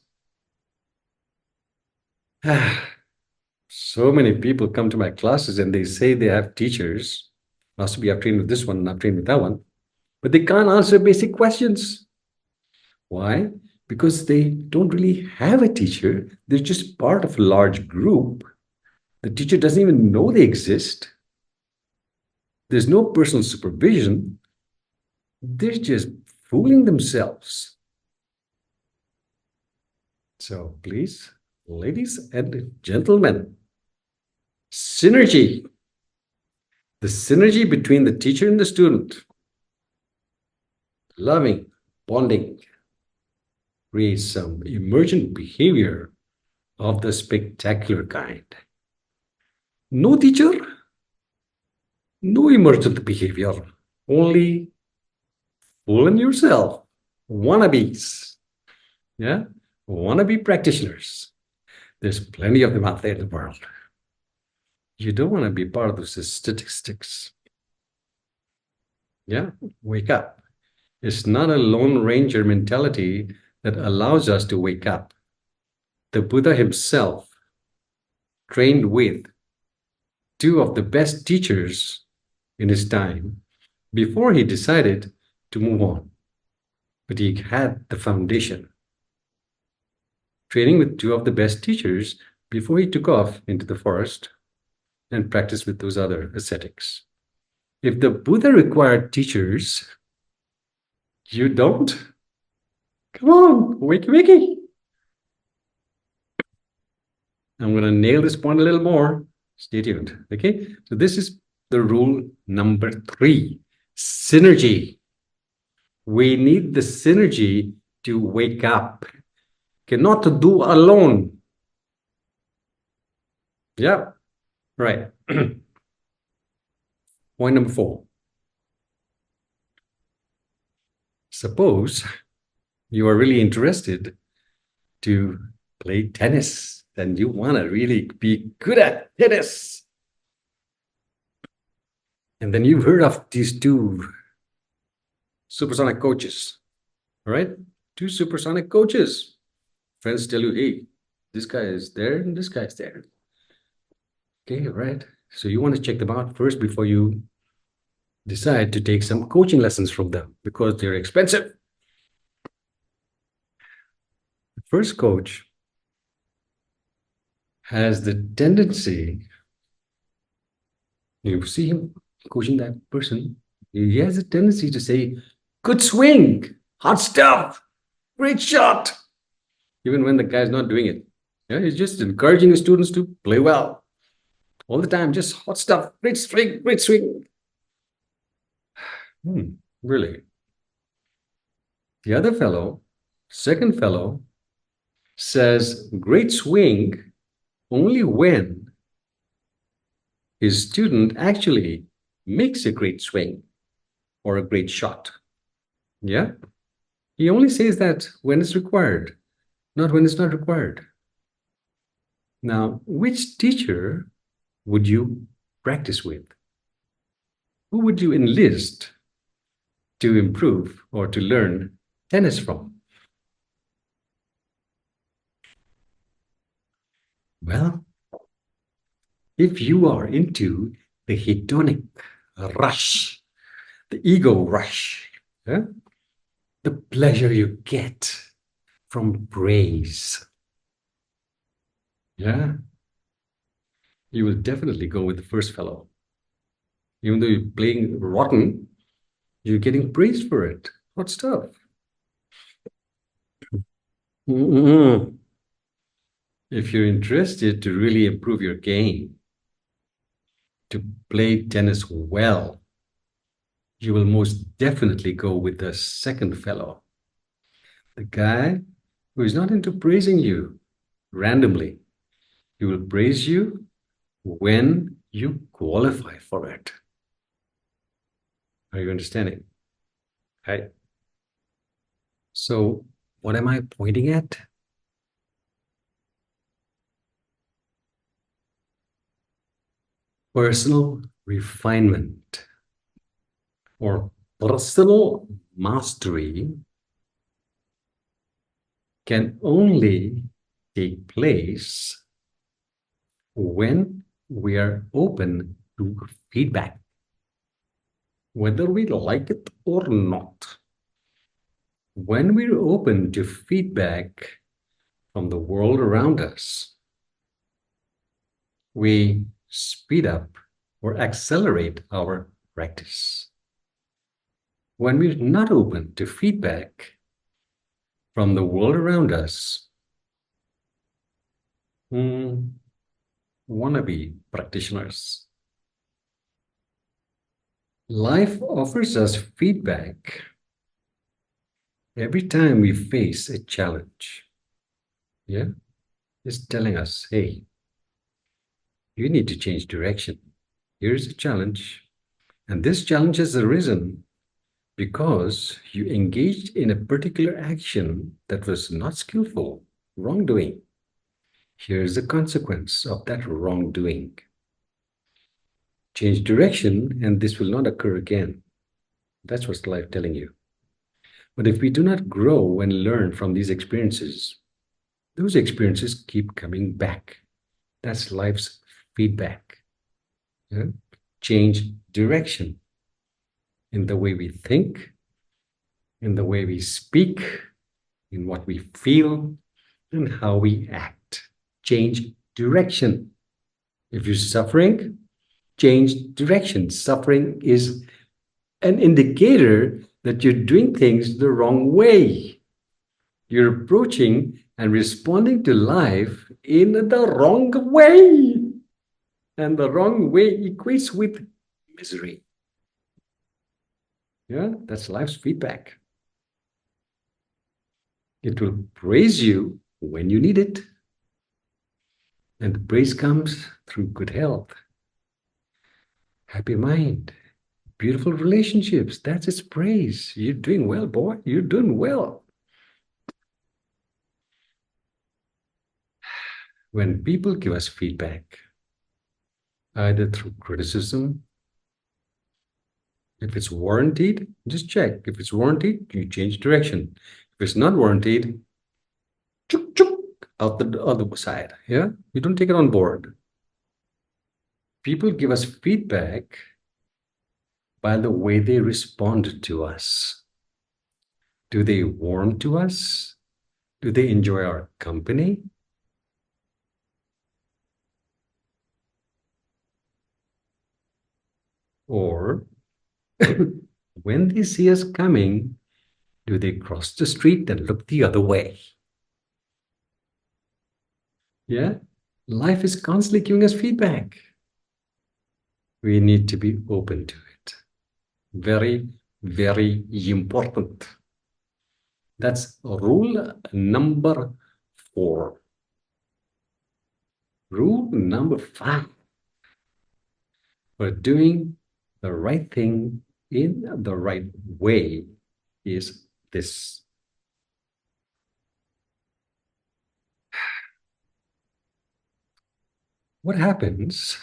So many people come to my classes and they say they have teachers. Must be I've trained with this one and I've trained with that one, but they can't answer basic questions. Why? Because they don't really have a teacher. They're just part of a large group. The teacher doesn't even know they exist. There's no personal supervision. They're just fooling themselves. So please, ladies and gentlemen, synergy. The synergy between the teacher and the student. Loving, bonding, creates some emergent behavior of the spectacular kind. No teacher, no emergent behavior, only fooling yourself. Wannabes, yeah, wannabe practitioners. There's plenty of them out there in the world. You don't want to be part of those statistics. Yeah, wake up. It's not a Lone Ranger mentality that allows us to wake up. The Buddha himself trained with two of the best teachers in his time before he decided to move on. But he had the foundation. Training with two of the best teachers before he took off into the forest and practiced with those other ascetics. If the Buddha required teachers, you don't? Come on, wakey wakey. I'm going to nail this point a little more. Stay tuned. Okay, so this is the rule number 3, synergy. We need the synergy to wake up, cannot do alone. Yeah, right. Point number 4. Suppose you are really interested to play tennis and you want to really be good at tennis. And then you've heard of these two supersonic coaches, all right? Two supersonic coaches. Friends tell you, hey, this guy is there and this guy's there. Okay, right. So you want to check them out first before you decide to take some coaching lessons from them because they're expensive. The first coach has the tendency, you see him coaching that person, he has a tendency to say, good swing, hot stuff, great shot, even when the guy's not doing it. Yeah, he's just encouraging his students to play well all the time, just hot stuff, great swing, great swing. Really. The other fellow, second fellow, says great swing only when his student actually makes a great swing or a great shot. Yeah? He only says that when it's required, not when it's not required. Now, which teacher would you practice with? Who would you enlist to improve or to learn tennis from? Well, if you are into the hedonic rush, the ego rush, yeah? The pleasure you get from praise, yeah, you will definitely go with the first fellow. Even though you're playing rotten, you're getting praised for it. Hot stuff. Mm-mm. If you're interested to really improve your game, to play tennis well, you will most definitely go with the second fellow, the guy who is not into praising you randomly. He will praise you when you qualify for it. Are you understanding? Right. So, what am I pointing at? Personal refinement or personal mastery can only take place when we are open to feedback, whether we like it or not. When we're open to feedback from the world around us, we speed up or accelerate our practice. When we're not open to feedback from the world around us, wannabe practitioners, life offers us feedback every time we face a challenge. Yeah, it's telling us, hey, you need to change direction. Here's a challenge. And this challenge has arisen because you engaged in a particular action that was not skillful, wrongdoing. Here's the consequence of that wrongdoing. Change direction, and this will not occur again. That's what's life telling you. But if we do not grow and learn from these experiences, those experiences keep coming back. That's life's feedback. Yeah? Change direction in the way we think, in the way we speak, in what we feel, and how we act. Change direction. If you're suffering, change direction. Suffering is an indicator that you're doing things the wrong way. You're approaching and responding to life in the wrong way. And the wrong way equates with misery. Yeah, that's life's feedback. It will praise you when you need it. And the praise comes through good health, happy mind, beautiful relationships. That's its praise. You're doing well, boy. You're doing well. When people give us feedback, either through criticism If it's warranted, just check. If it's warranted, you change direction. If it's not warranted, chuk, chuk, out the other side. Yeah, you don't take it on board. People give us feedback by the way they respond to us. Do they warm to us? Do they enjoy our company? Or when they see us coming, do they cross the street and look the other way? Yeah, life is constantly giving us feedback. We need to be open to it. Very, very important. That's rule number 4. Rule number 5 for doing the right thing in the right way is this. What happens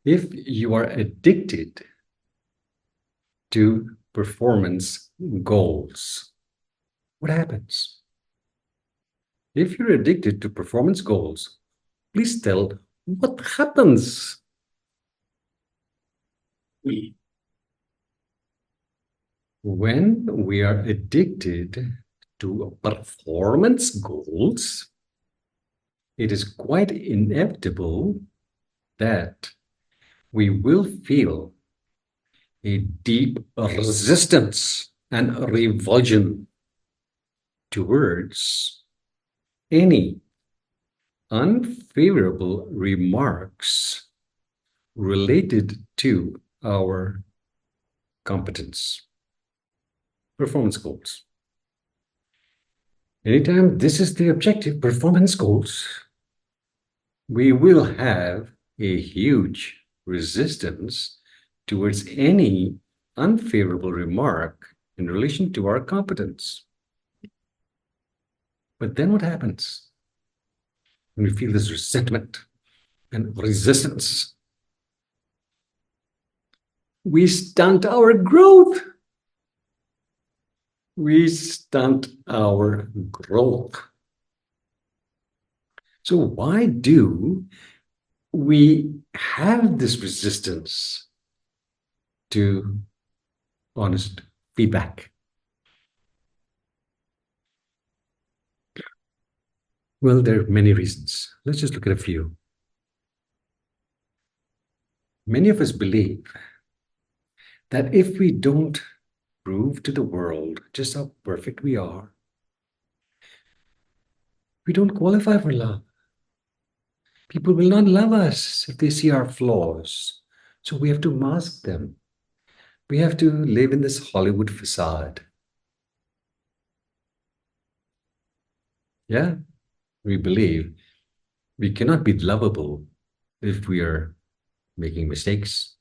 if you are addicted to performance goals? What happens? If you're addicted to performance goals, please tell what happens. When we are addicted to performance goals, it is quite inevitable that we will feel a deep resistance and revulsion towards any unfavorable remarks related to our competence, performance goals. Anytime this is the objective, performance goals, we will have a huge resistance towards any unfavorable remark in relation to our competence. But then what happens when we feel this resentment and resistance? We stunt our growth. We stunt our growth. So why do we have this resistance to honest feedback? Well, there are many reasons. Let's just look at a few. Many of us believe that if we don't prove to the world just how perfect we are, we don't qualify for love. People will not love us if they see our flaws. So we have to mask them. We have to live in this Hollywood facade. Yeah, we believe we cannot be lovable if we are making mistakes,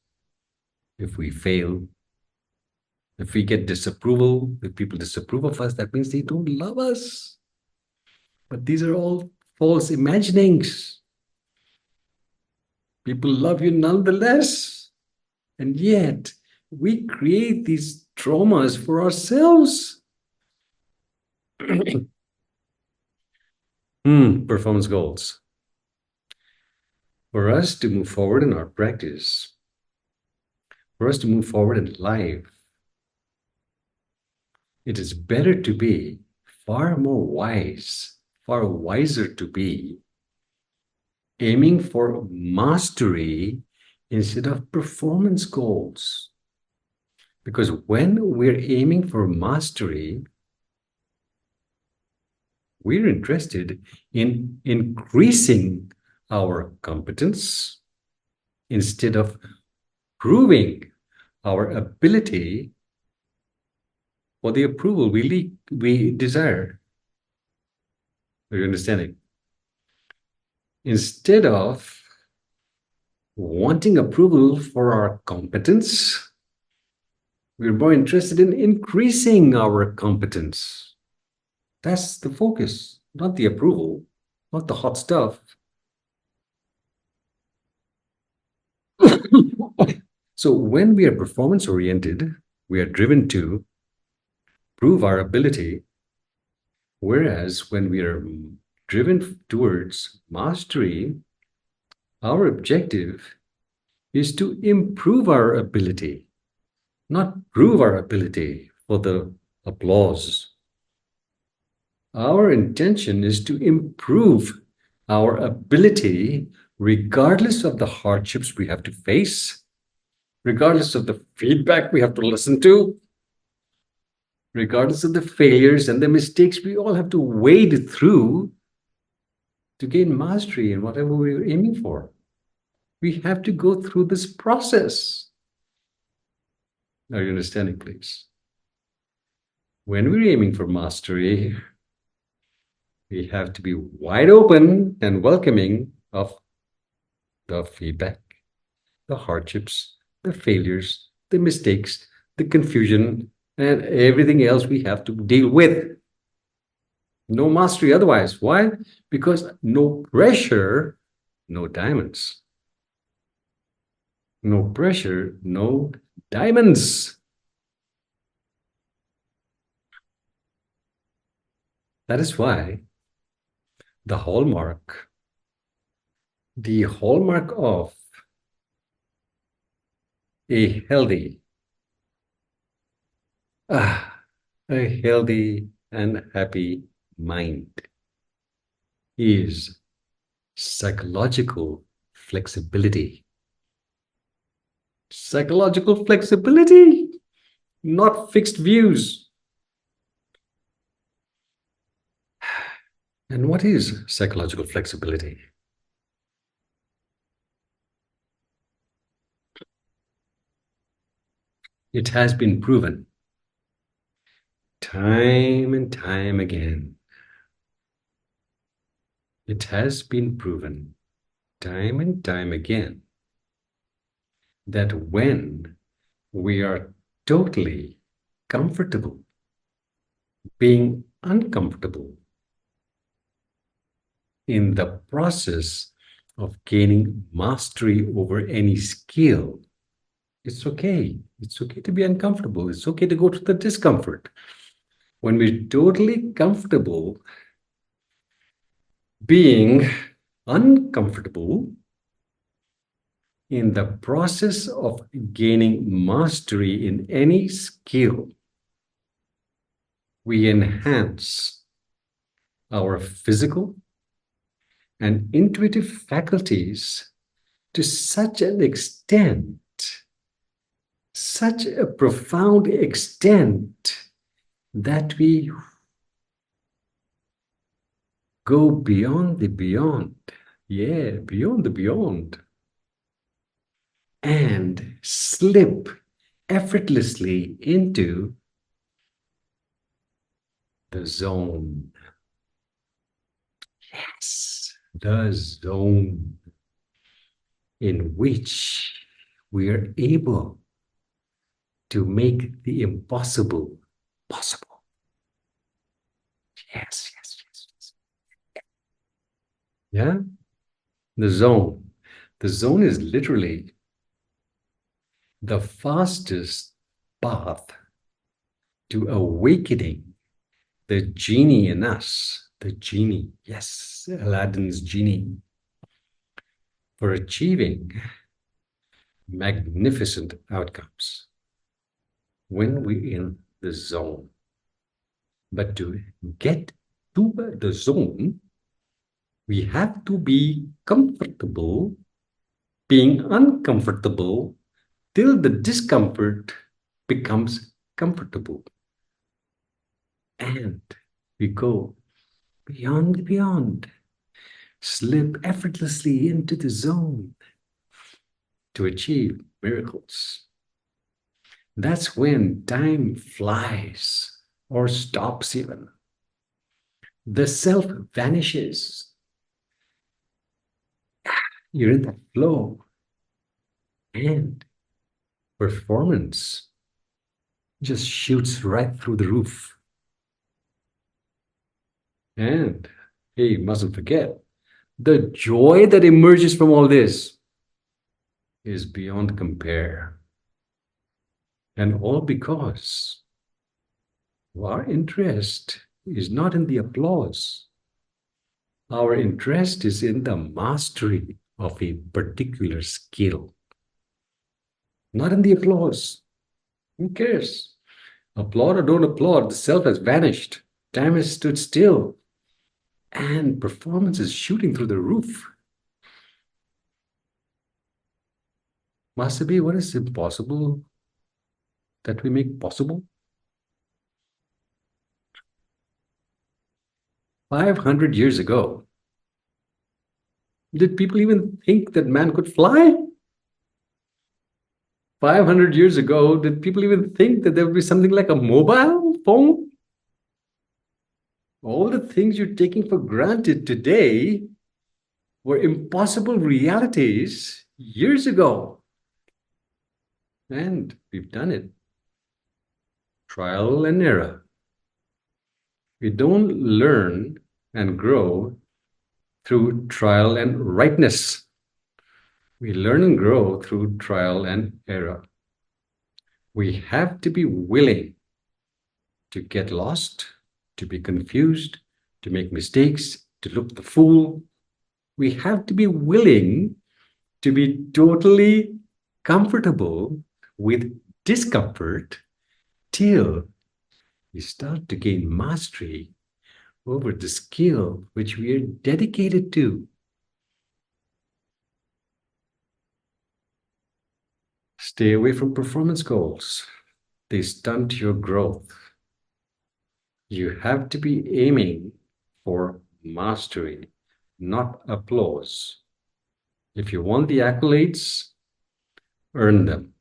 if we fail, if we get disapproval, if people disapprove of us, that means they don't love us. But these are all false imaginings. People love you nonetheless. And yet, we create these traumas for ourselves. Performance goals. For us to move forward in our practice, for us to move forward in life, it is better to be far more wise, far wiser to be aiming for mastery instead of performance goals. Because when we're aiming for mastery, we're interested in increasing our competence instead of proving our ability for the approval we desire. Are you understanding? Instead of wanting approval for our competence, we're more interested in increasing our competence. That's the focus, not the approval, not the hot stuff. So when we are performance oriented, we are driven to prove our ability, whereas when we are driven towards mastery, our objective is to improve our ability, not prove our ability for the applause. Our intention is to improve our ability regardless of the hardships we have to face, regardless of the feedback we have to listen to, regardless of the failures and the mistakes we all have to wade through to gain mastery in whatever we're aiming for. We have to go through this process. Are you understanding, please? When we're aiming for mastery, we have to be wide open and welcoming of the feedback, the hardships, the failures, the mistakes, the confusion, and everything else we have to deal with. No mastery otherwise. Why? Because no pressure, no diamonds. No pressure, no diamonds. That is why the hallmark of a healthy, a healthy and happy mind is psychological flexibility. Psychological flexibility, not fixed views. And what is psychological flexibility? It has been proven time and time again. It has been proven time and time again that when we are totally comfortable being uncomfortable in the process of gaining mastery over any skill, it's okay. It's okay to be uncomfortable. It's okay to go to the discomfort. When we're totally comfortable being uncomfortable in the process of gaining mastery in any skill, we enhance our physical and intuitive faculties to such an extent, such a profound extent, that we go beyond the beyond. Yeah, beyond the beyond. And slip effortlessly into the zone. Yes, the zone in which we are able to make the impossible possible. Yes, yes, yes, yes. Yeah, the zone. The zone is literally the fastest path to awakening the genie in us. The genie, yes, Aladdin's genie, for achieving magnificent outcomes when we're in the zone. But to get to the zone, we have to be comfortable being uncomfortable till the discomfort becomes comfortable. And we go beyond the beyond, slip effortlessly into the zone to achieve miracles. That's when time flies or stops even. The self vanishes. You're in that flow. And performance just shoots right through the roof. And hey, mustn't forget, the joy that emerges from all this is beyond compare. And all because our interest is not in the applause. Our interest is in the mastery of a particular skill, not in the applause. Who cares? Applaud or don't applaud, the self has vanished. Time has stood still, and performance is shooting through the roof. Master B, what is impossible that we make possible? 500 years ago, did people even think that man could fly? 500 years ago, did people even think that there would be something like a mobile phone? All the things you're taking for granted today were impossible realities years ago. And we've done it. Trial and error. We don't learn and grow through trial and rightness. We learn and grow through trial and error. We have to be willing to get lost, to be confused, to make mistakes, to look the fool. We have to be willing to be totally comfortable with discomfort till we start to gain mastery over the skill which we are dedicated to. Stay away from performance goals. They stunt your growth. You have to be aiming for mastery, not applause. If you want the accolades, earn them.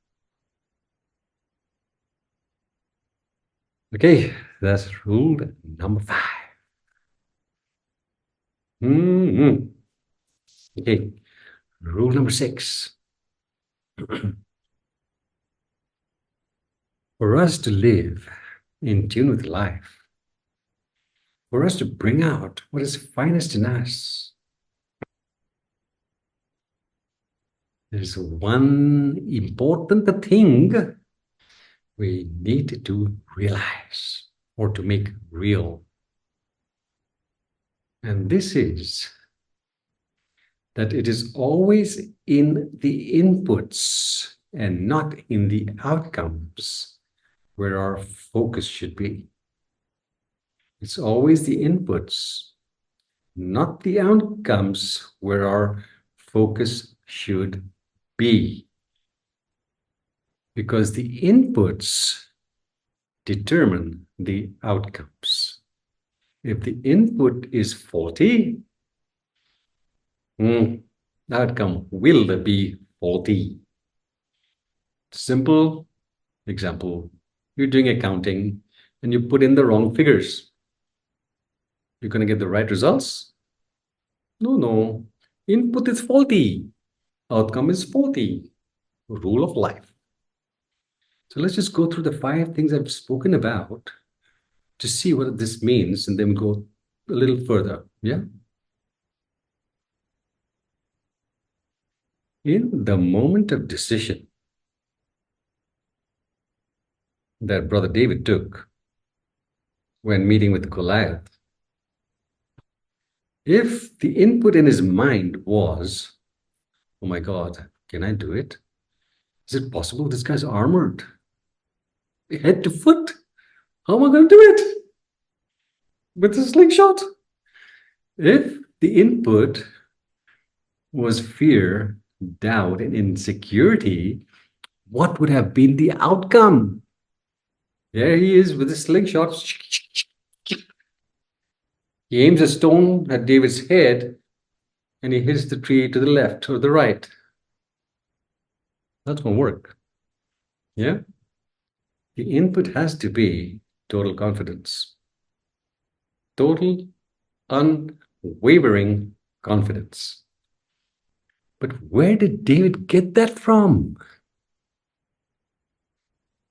Okay, that's rule number 5. Okay, rule number 6. For us to live in tune with life, for us to bring out what is finest in us, there's one important thing we need to realize or to make real. And this is that it is always in the inputs and not in the outcomes where our focus should be. It's always the inputs, not the outcomes where our focus should be. Because the inputs determine the outcomes. If the input is faulty, the outcome will be faulty. Simple example, you're doing accounting and you put in the wrong figures. You're going to get the right results? No. Input is faulty. Outcome is faulty. Rule of life. So let's just go through the 5 things I've spoken about to see what this means and then go a little further. Yeah. In the moment of decision that Brother David took when meeting with Goliath, if the input in his mind was, oh my God, can I do it? Is it possible? This guy's armored head to foot. How am I going to do it? With a slingshot? If the input was fear, doubt, and insecurity, what would have been the outcome? There he is with a slingshot. He aims a stone at David's head and he hits the tree to the left or the right. That's going to work. Yeah? The input has to be total confidence. Total, unwavering confidence. But where did David get that from?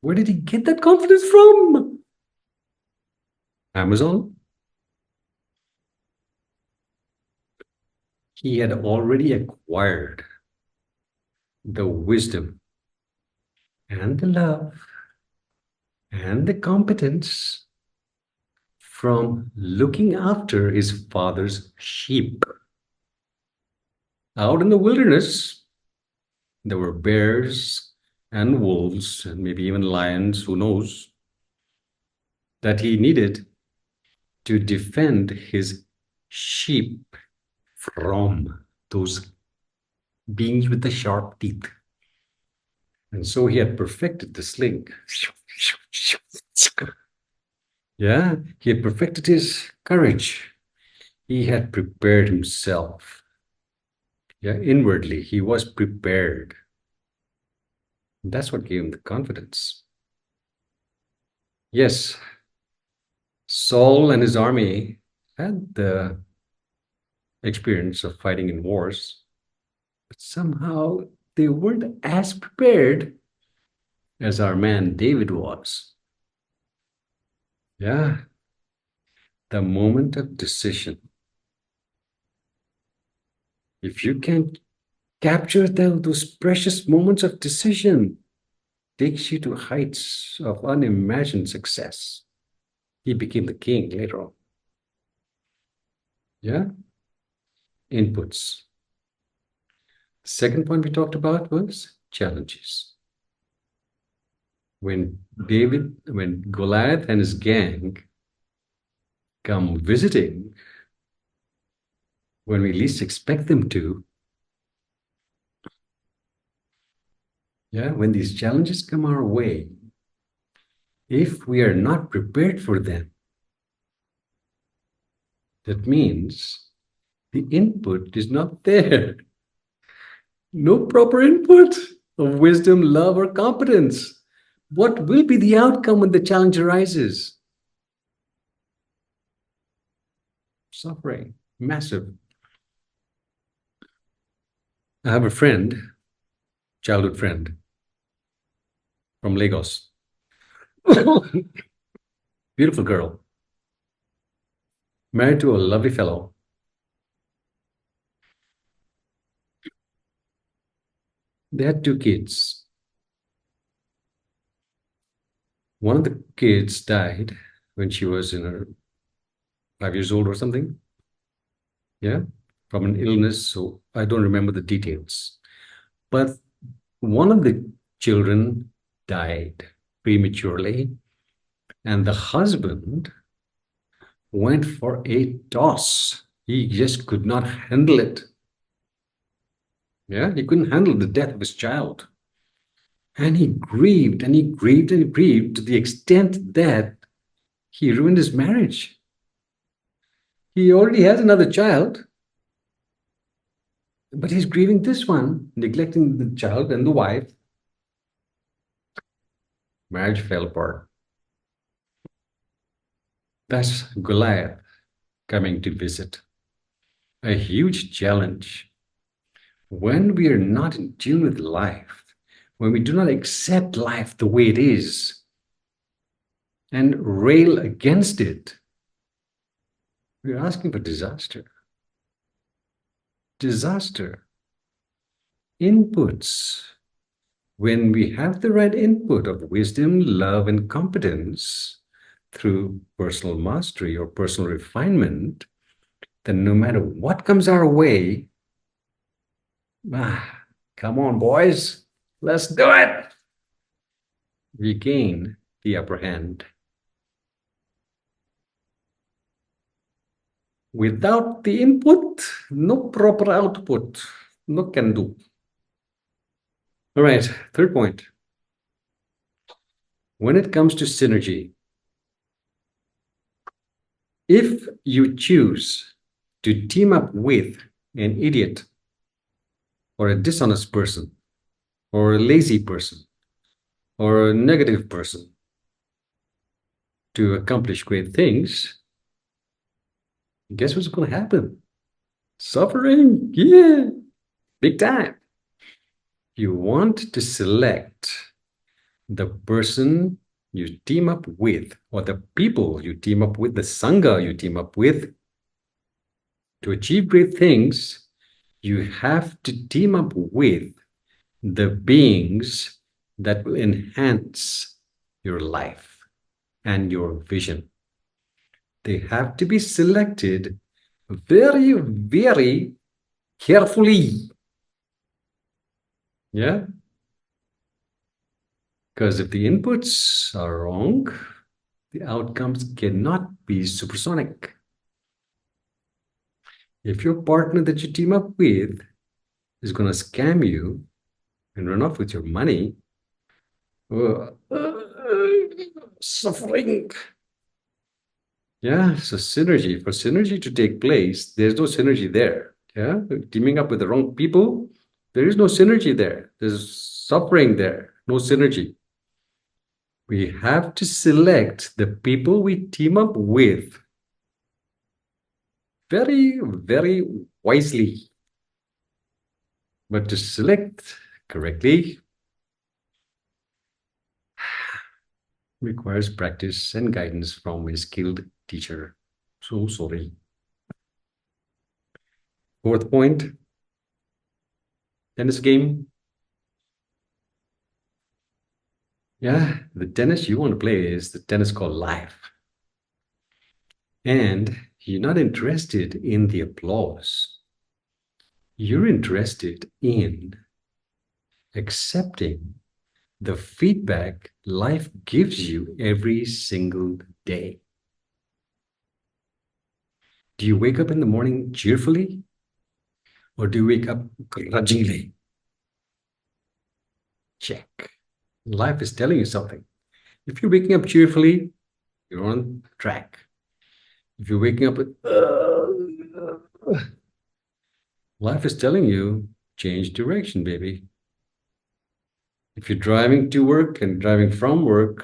Where did he get that confidence from? Amazon? He had already acquired the wisdom and the love and the competence from looking after his father's sheep. Out in the wilderness, there were bears and wolves, and maybe even lions, who knows, that he needed to defend his sheep from those beings with the sharp teeth. And so he had perfected the sling. Yeah, he had perfected his courage. He had prepared himself. Yeah, inwardly, he was prepared. That's what gave him the confidence. Yes, Saul and his army had the experience of fighting in wars, but somehow they weren't as prepared as our man David was. Yeah, the moment of decision. If you can capture those precious moments of decision, takes you to heights of unimagined success. He became the king later on. Yeah, inputs. Second point we talked about was challenges. When Goliath and his gang come visiting, when we least expect them to, yeah, when these challenges come our way, if we are not prepared for them, that means the input is not there. No proper input of wisdom, love, or competence. What will be the outcome when the challenge arises? Suffering, massive. I have a friend, childhood friend from Lagos. Beautiful girl, married to a lovely fellow. They had two kids. One of the kids died when she was in her 5 years old or something. Yeah, from an illness. So I don't remember the details. But one of the children died prematurely, and the husband went for a toss. He just could not handle it. Yeah, he couldn't handle the death of his child. And he grieved and he grieved and he grieved to the extent that he ruined his marriage. He already has another child, but he's grieving this one, neglecting the child and the wife. Marriage fell apart. That's Goliath coming to visit. A huge challenge. When we are not in tune with life, when we do not accept life the way it is and rail against it, we're asking for disaster. Disaster. Inputs. When we have the right input of wisdom, love, and competence through personal mastery or personal refinement, then no matter what comes our way, come on, boys, let's do it. We gain the upper hand. Without the input, no proper output, no can do. All right, third point. When it comes to synergy, if you choose to team up with an idiot or a dishonest person or a lazy person or a negative person to accomplish great things, guess what's going to happen? Suffering. Yeah, big time. You want to select the person you team up with, or the people you team up with, the Sangha you team up with. To achieve great things, you have to team up with the beings that will enhance your life. and your vision. They have to be selected very, very carefully. Yeah. Because if the inputs are wrong, the outcomes cannot be supersonic. If your partner that you team up with is going to scam you and run off with your money, suffering. Yeah, so synergy. For synergy to take place, there's no synergy there. Yeah, teaming up with the wrong people, there is no synergy there. There's suffering there, no synergy. We have to select the people we team up with very, very wisely. But to select correctly requires practice and guidance from a skilled teacher. So sorry. Fourth point, tennis game. Yeah, the tennis you want to play is the tennis called life. And you're not interested in the applause. You're interested in accepting the feedback life gives you every single day. Do you wake up in the morning cheerfully? Or do you wake up grudgingly? Check. Life is telling you something. If you're waking up cheerfully, you're on track. If you're waking up with, life is telling you, change direction, baby. If you're driving to work and driving from work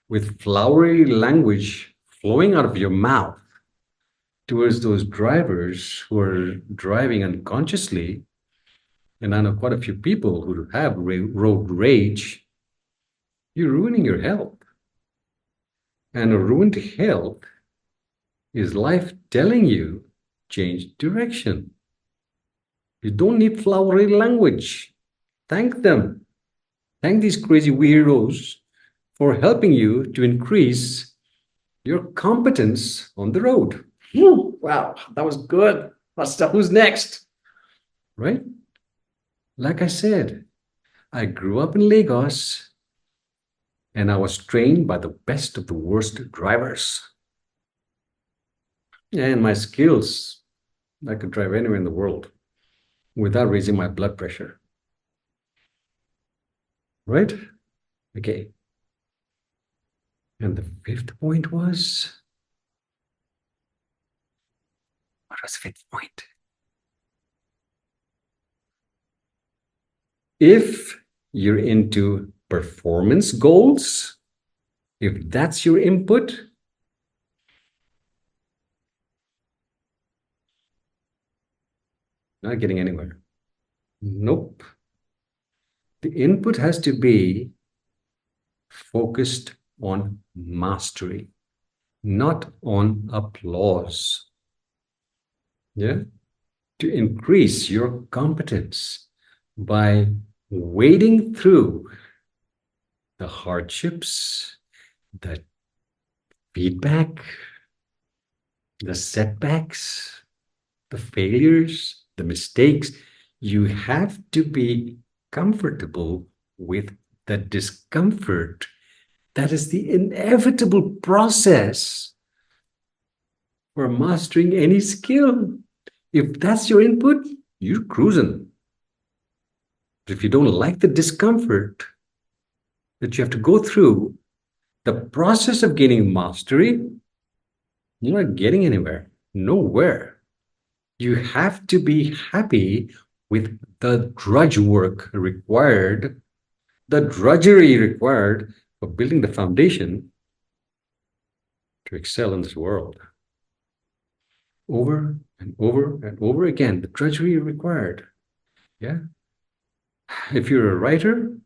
with flowery language flowing out of your mouth towards those drivers who are driving unconsciously, and I know quite a few people who have road rage, you're ruining your health. And a ruined health is life telling you, change direction. You don't need flowery language. Thank them. Thank these crazy weirdos for helping you to increase your competence on the road. Wow, that was good. Who's next? Right? Like I said, I grew up in Lagos and I was trained by the best of the worst drivers. And my skills, I could drive anywhere in the world without raising my blood pressure. Right? Okay. And the fifth point was, what was the fifth point? If you're into performance goals, if that's your input, not getting anywhere. Nope. The input has to be focused on mastery, not on applause. Yeah? To increase your competence by wading through the hardships, the feedback, the setbacks, the failures, the mistakes. You have to be comfortable with the discomfort. That is the inevitable process for mastering any skill. If that's your input, you're cruising. But if you don't like the discomfort that you have to go through, the process of gaining mastery, you're not getting anywhere, nowhere. You have to be happy with the drudge work required, the drudgery required for building the foundation to excel in this world. Over and over and over again, the drudgery required. Yeah. If you're a writer,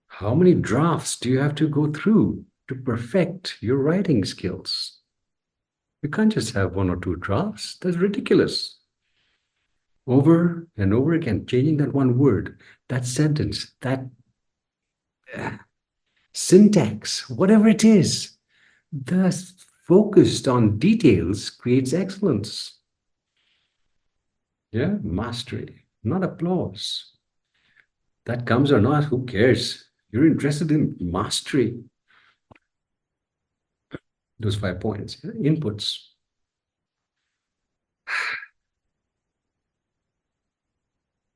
how many drafts do you have to go through to perfect your writing skills? You can't just have one or two drafts. That's ridiculous. Over and over again, changing that one word, that sentence, that syntax, whatever it is. Thus, focused on details creates excellence. Yeah, mastery, not applause. That comes or not, who cares? You're interested in mastery. Those 5 points, inputs.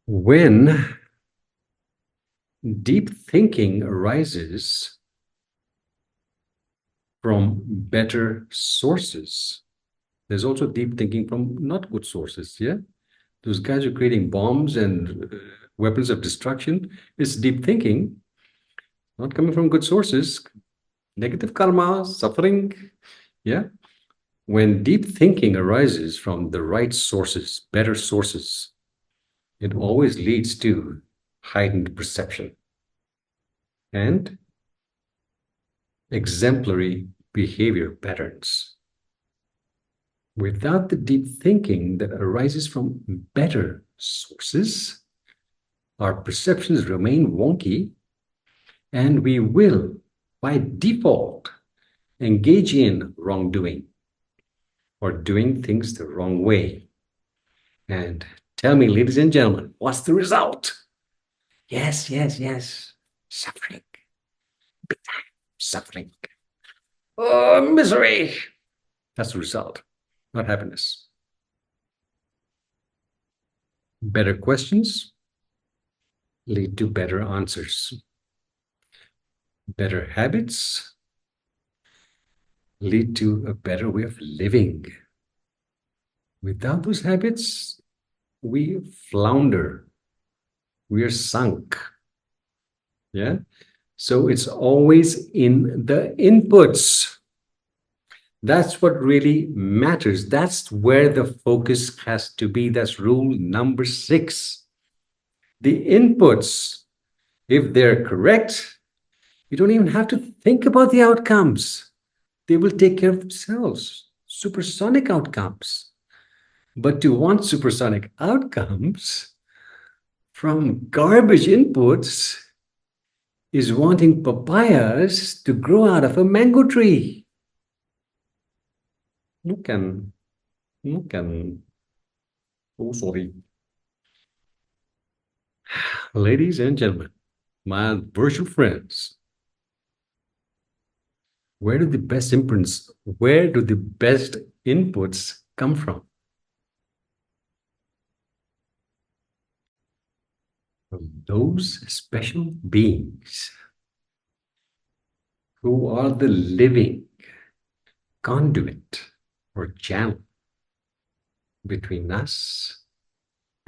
When deep thinking arises from better sources, there's also deep thinking from not good sources. Yeah, those guys are creating bombs and weapons of destruction. It's deep thinking, not coming from good sources. Negative karma, suffering. Yeah. When deep thinking arises from the right sources, better sources, it always leads to heightened perception and exemplary behavior patterns. Without the deep thinking that arises from better sources, our perceptions remain wonky and we will, by default, engage in wrongdoing or doing things the wrong way. And tell me, ladies and gentlemen, what's the result? Yes, yes, yes. Suffering. Big time suffering. Oh, misery. That's the result, not happiness. Better questions lead to better answers. Better habits lead to a better way of living. Without those habits, we flounder. We are sunk. Yeah. So it's always in the inputs. That's what really matters. That's where the focus has to be. That's rule number 6. The inputs, if they're correct, you don't even have to think about the outcomes. They will take care of themselves. Supersonic outcomes. But to want supersonic outcomes from garbage inputs is wanting papayas to grow out of a mango tree. Bukan. Oh, sorry. Ladies and gentlemen, my virtual friends, where do the best inputs come from? From those special beings who are the living conduit or channel between us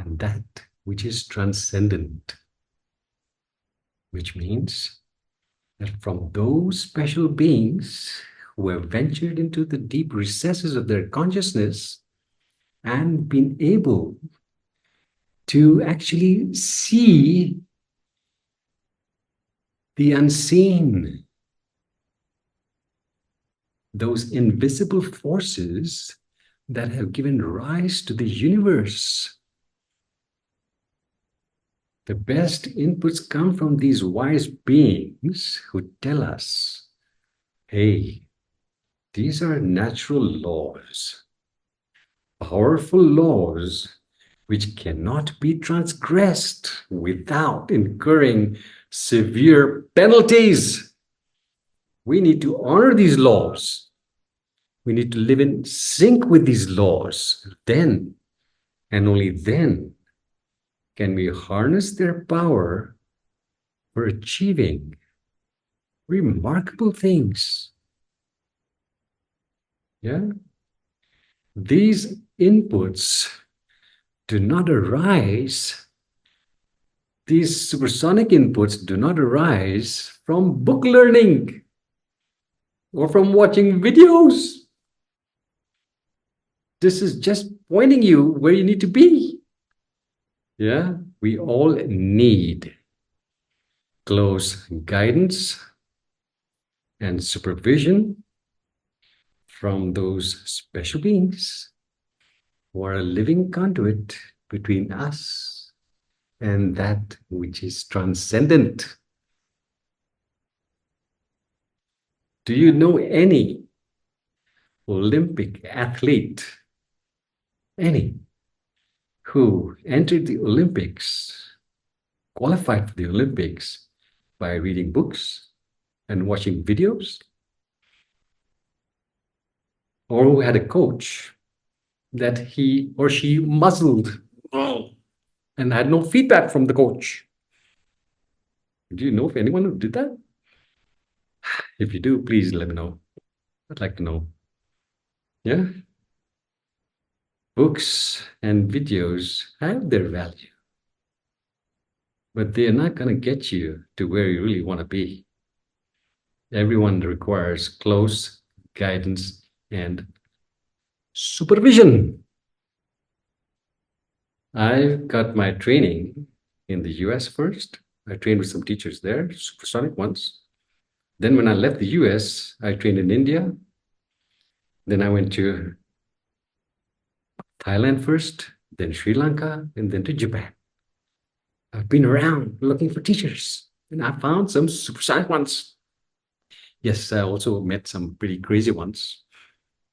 and that which is transcendent, which means that from those special beings who have ventured into the deep recesses of their consciousness and been able to actually see the unseen, those invisible forces that have given rise to the universe. The best inputs come from these wise beings who tell us, hey, these are natural laws, powerful laws which cannot be transgressed without incurring severe penalties. We need to honor these laws. We need to live in sync with these laws. Then, and only then, can we harness their power for achieving remarkable things. Yeah? These inputs do not arise, these supersonic inputs do not arise from book learning or from watching videos. This is just pointing you where you need to be. Yeah, we all need close guidance and supervision from those special beings who are a living conduit between us and that which is transcendent. Do you know any Olympic athlete, any, who entered the Olympics, qualified for the Olympics by reading books and watching videos, or who had a coach that he or she muzzled and had no feedback from the coach? Do you know of anyone who did that? If you do, please let me know. I'd like to know. Yeah? Books and videos have their value, but they're not going to get you to where you really want to be. Everyone requires close guidance and supervision. I got my training in the US first. I trained with some teachers there, supersonic ones. Then when I left the US, I trained in India. Then I went to Thailand first, then Sri Lanka, and then to Japan. I've been around looking for teachers, and I found some supersonic ones. Yes, I also met some pretty crazy ones.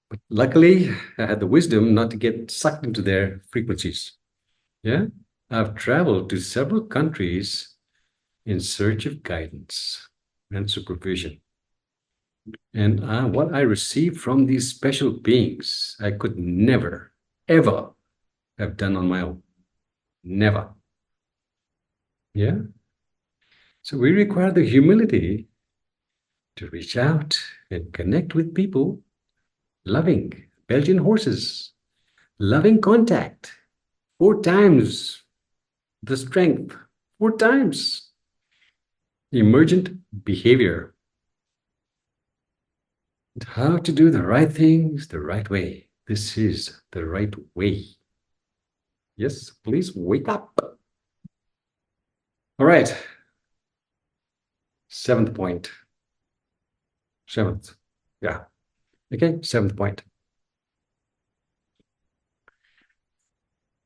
But luckily, I had the wisdom not to get sucked into their frequencies. Yeah, I've traveled to several countries in search of guidance and supervision. And what I received from these special beings, I could never, ever have done on my own. Never. Yeah. So we require the humility to reach out and connect with people, loving Belgian horses, loving contact, 4 times the strength, 4 times emergent behavior. How to do the right things the right way. This is the right way. Yes, please wake up. All right. 7th point. 7th. Yeah. Okay, 7th point.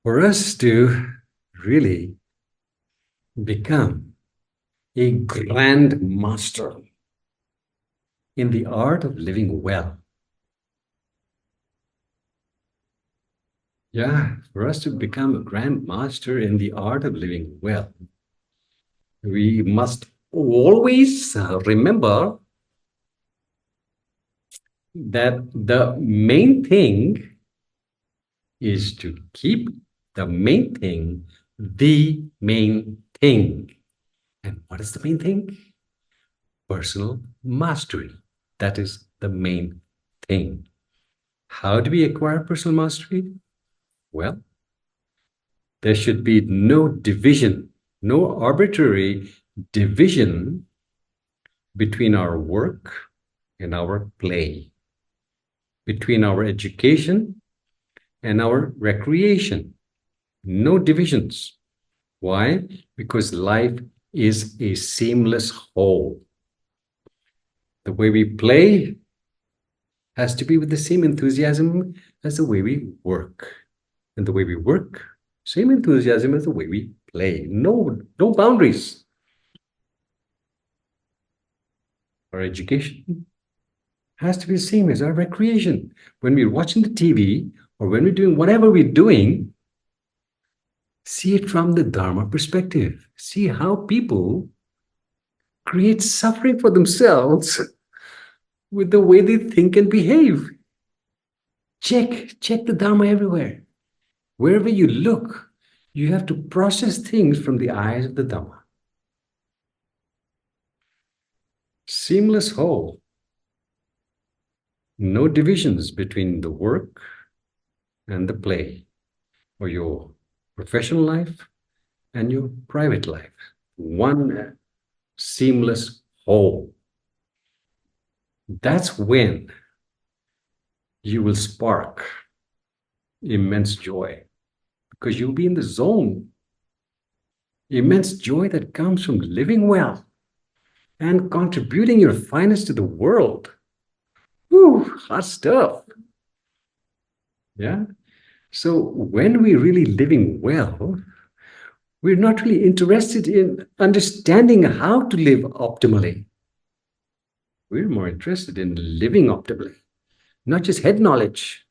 For us to really become a grand master in the art of living well. Yeah, for us to become a grand master in the art of living well, we must always remember that the main thing is to keep the main thing the main thing. And what is the main thing? Personal mastery. That is the main thing. How do we acquire personal mastery? Well, there should be no division, no arbitrary division between our work and our play, between our education and our recreation. No divisions. Why? Because life is a seamless whole. The way we play has to be with the same enthusiasm as the way we work. And the way we work, same enthusiasm as the way we play. No boundaries. Our education has to be the same as our recreation. When we're watching the TV or when we're doing whatever we're doing, see it from the Dharma perspective. See how people create suffering for themselves with the way they think and behave. Check the Dharma everywhere. Wherever you look, you have to process things from the eyes of the Dhamma. Seamless whole. No divisions between the work and the play, or your professional life and your private life. One seamless whole. That's when you will spark immense joy, because you'll be in the zone. Immense joy that comes from living well and contributing your finest to the world. Whew, hot stuff. Yeah. So when we're really living well, we're not really interested in understanding how to live optimally. We're more interested in living optimally, not just head knowledge,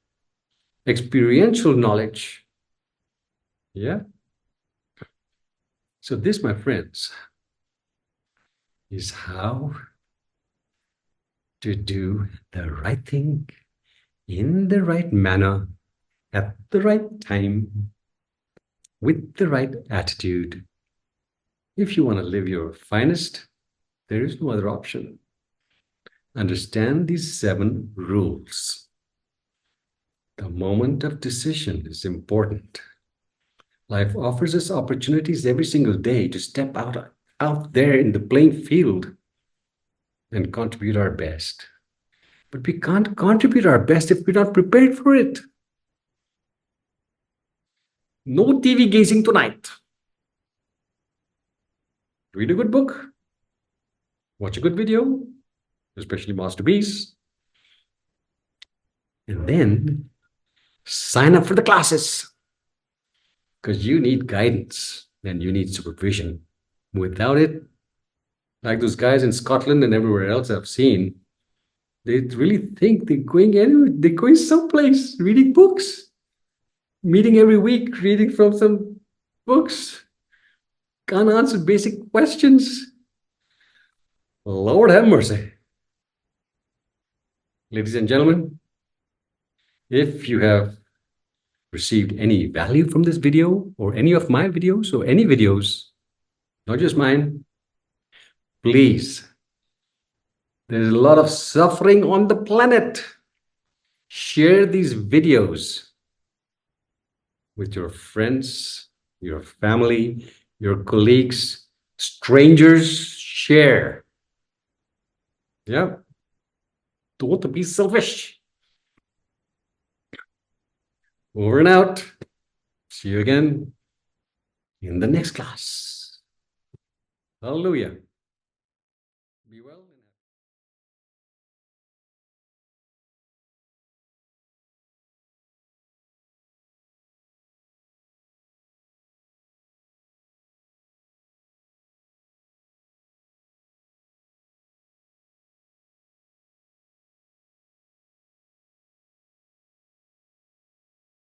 experiential knowledge. Yeah. So, this, my friends, is how to do the right thing in the right manner at the right time with the right attitude. If you want to live your finest, there is no other option. Understand these 7 rules. The moment of decision is important. Life offers us opportunities every single day to step out there in the playing field and contribute our best. But we can't contribute our best if we're not prepared for it. No TV gazing tonight. Read a good book. Watch a good video, especially masterpiece. And then sign up for the classes because you need guidance and you need supervision. Without it, like those guys in Scotland and everywhere else I've seen, they really think they're going anywhere. They're going someplace, reading books, meeting every week, reading from some books, can't answer basic questions. Lord have mercy. Ladies and gentlemen, if you have received any value from this video or any of my videos or any videos, not just mine, please, there's a lot of suffering on the planet. Share these videos with your friends, your family, your colleagues, strangers. Share. Yeah. Don't be selfish. Over and out. See you again in the next class. Hallelujah. Be well.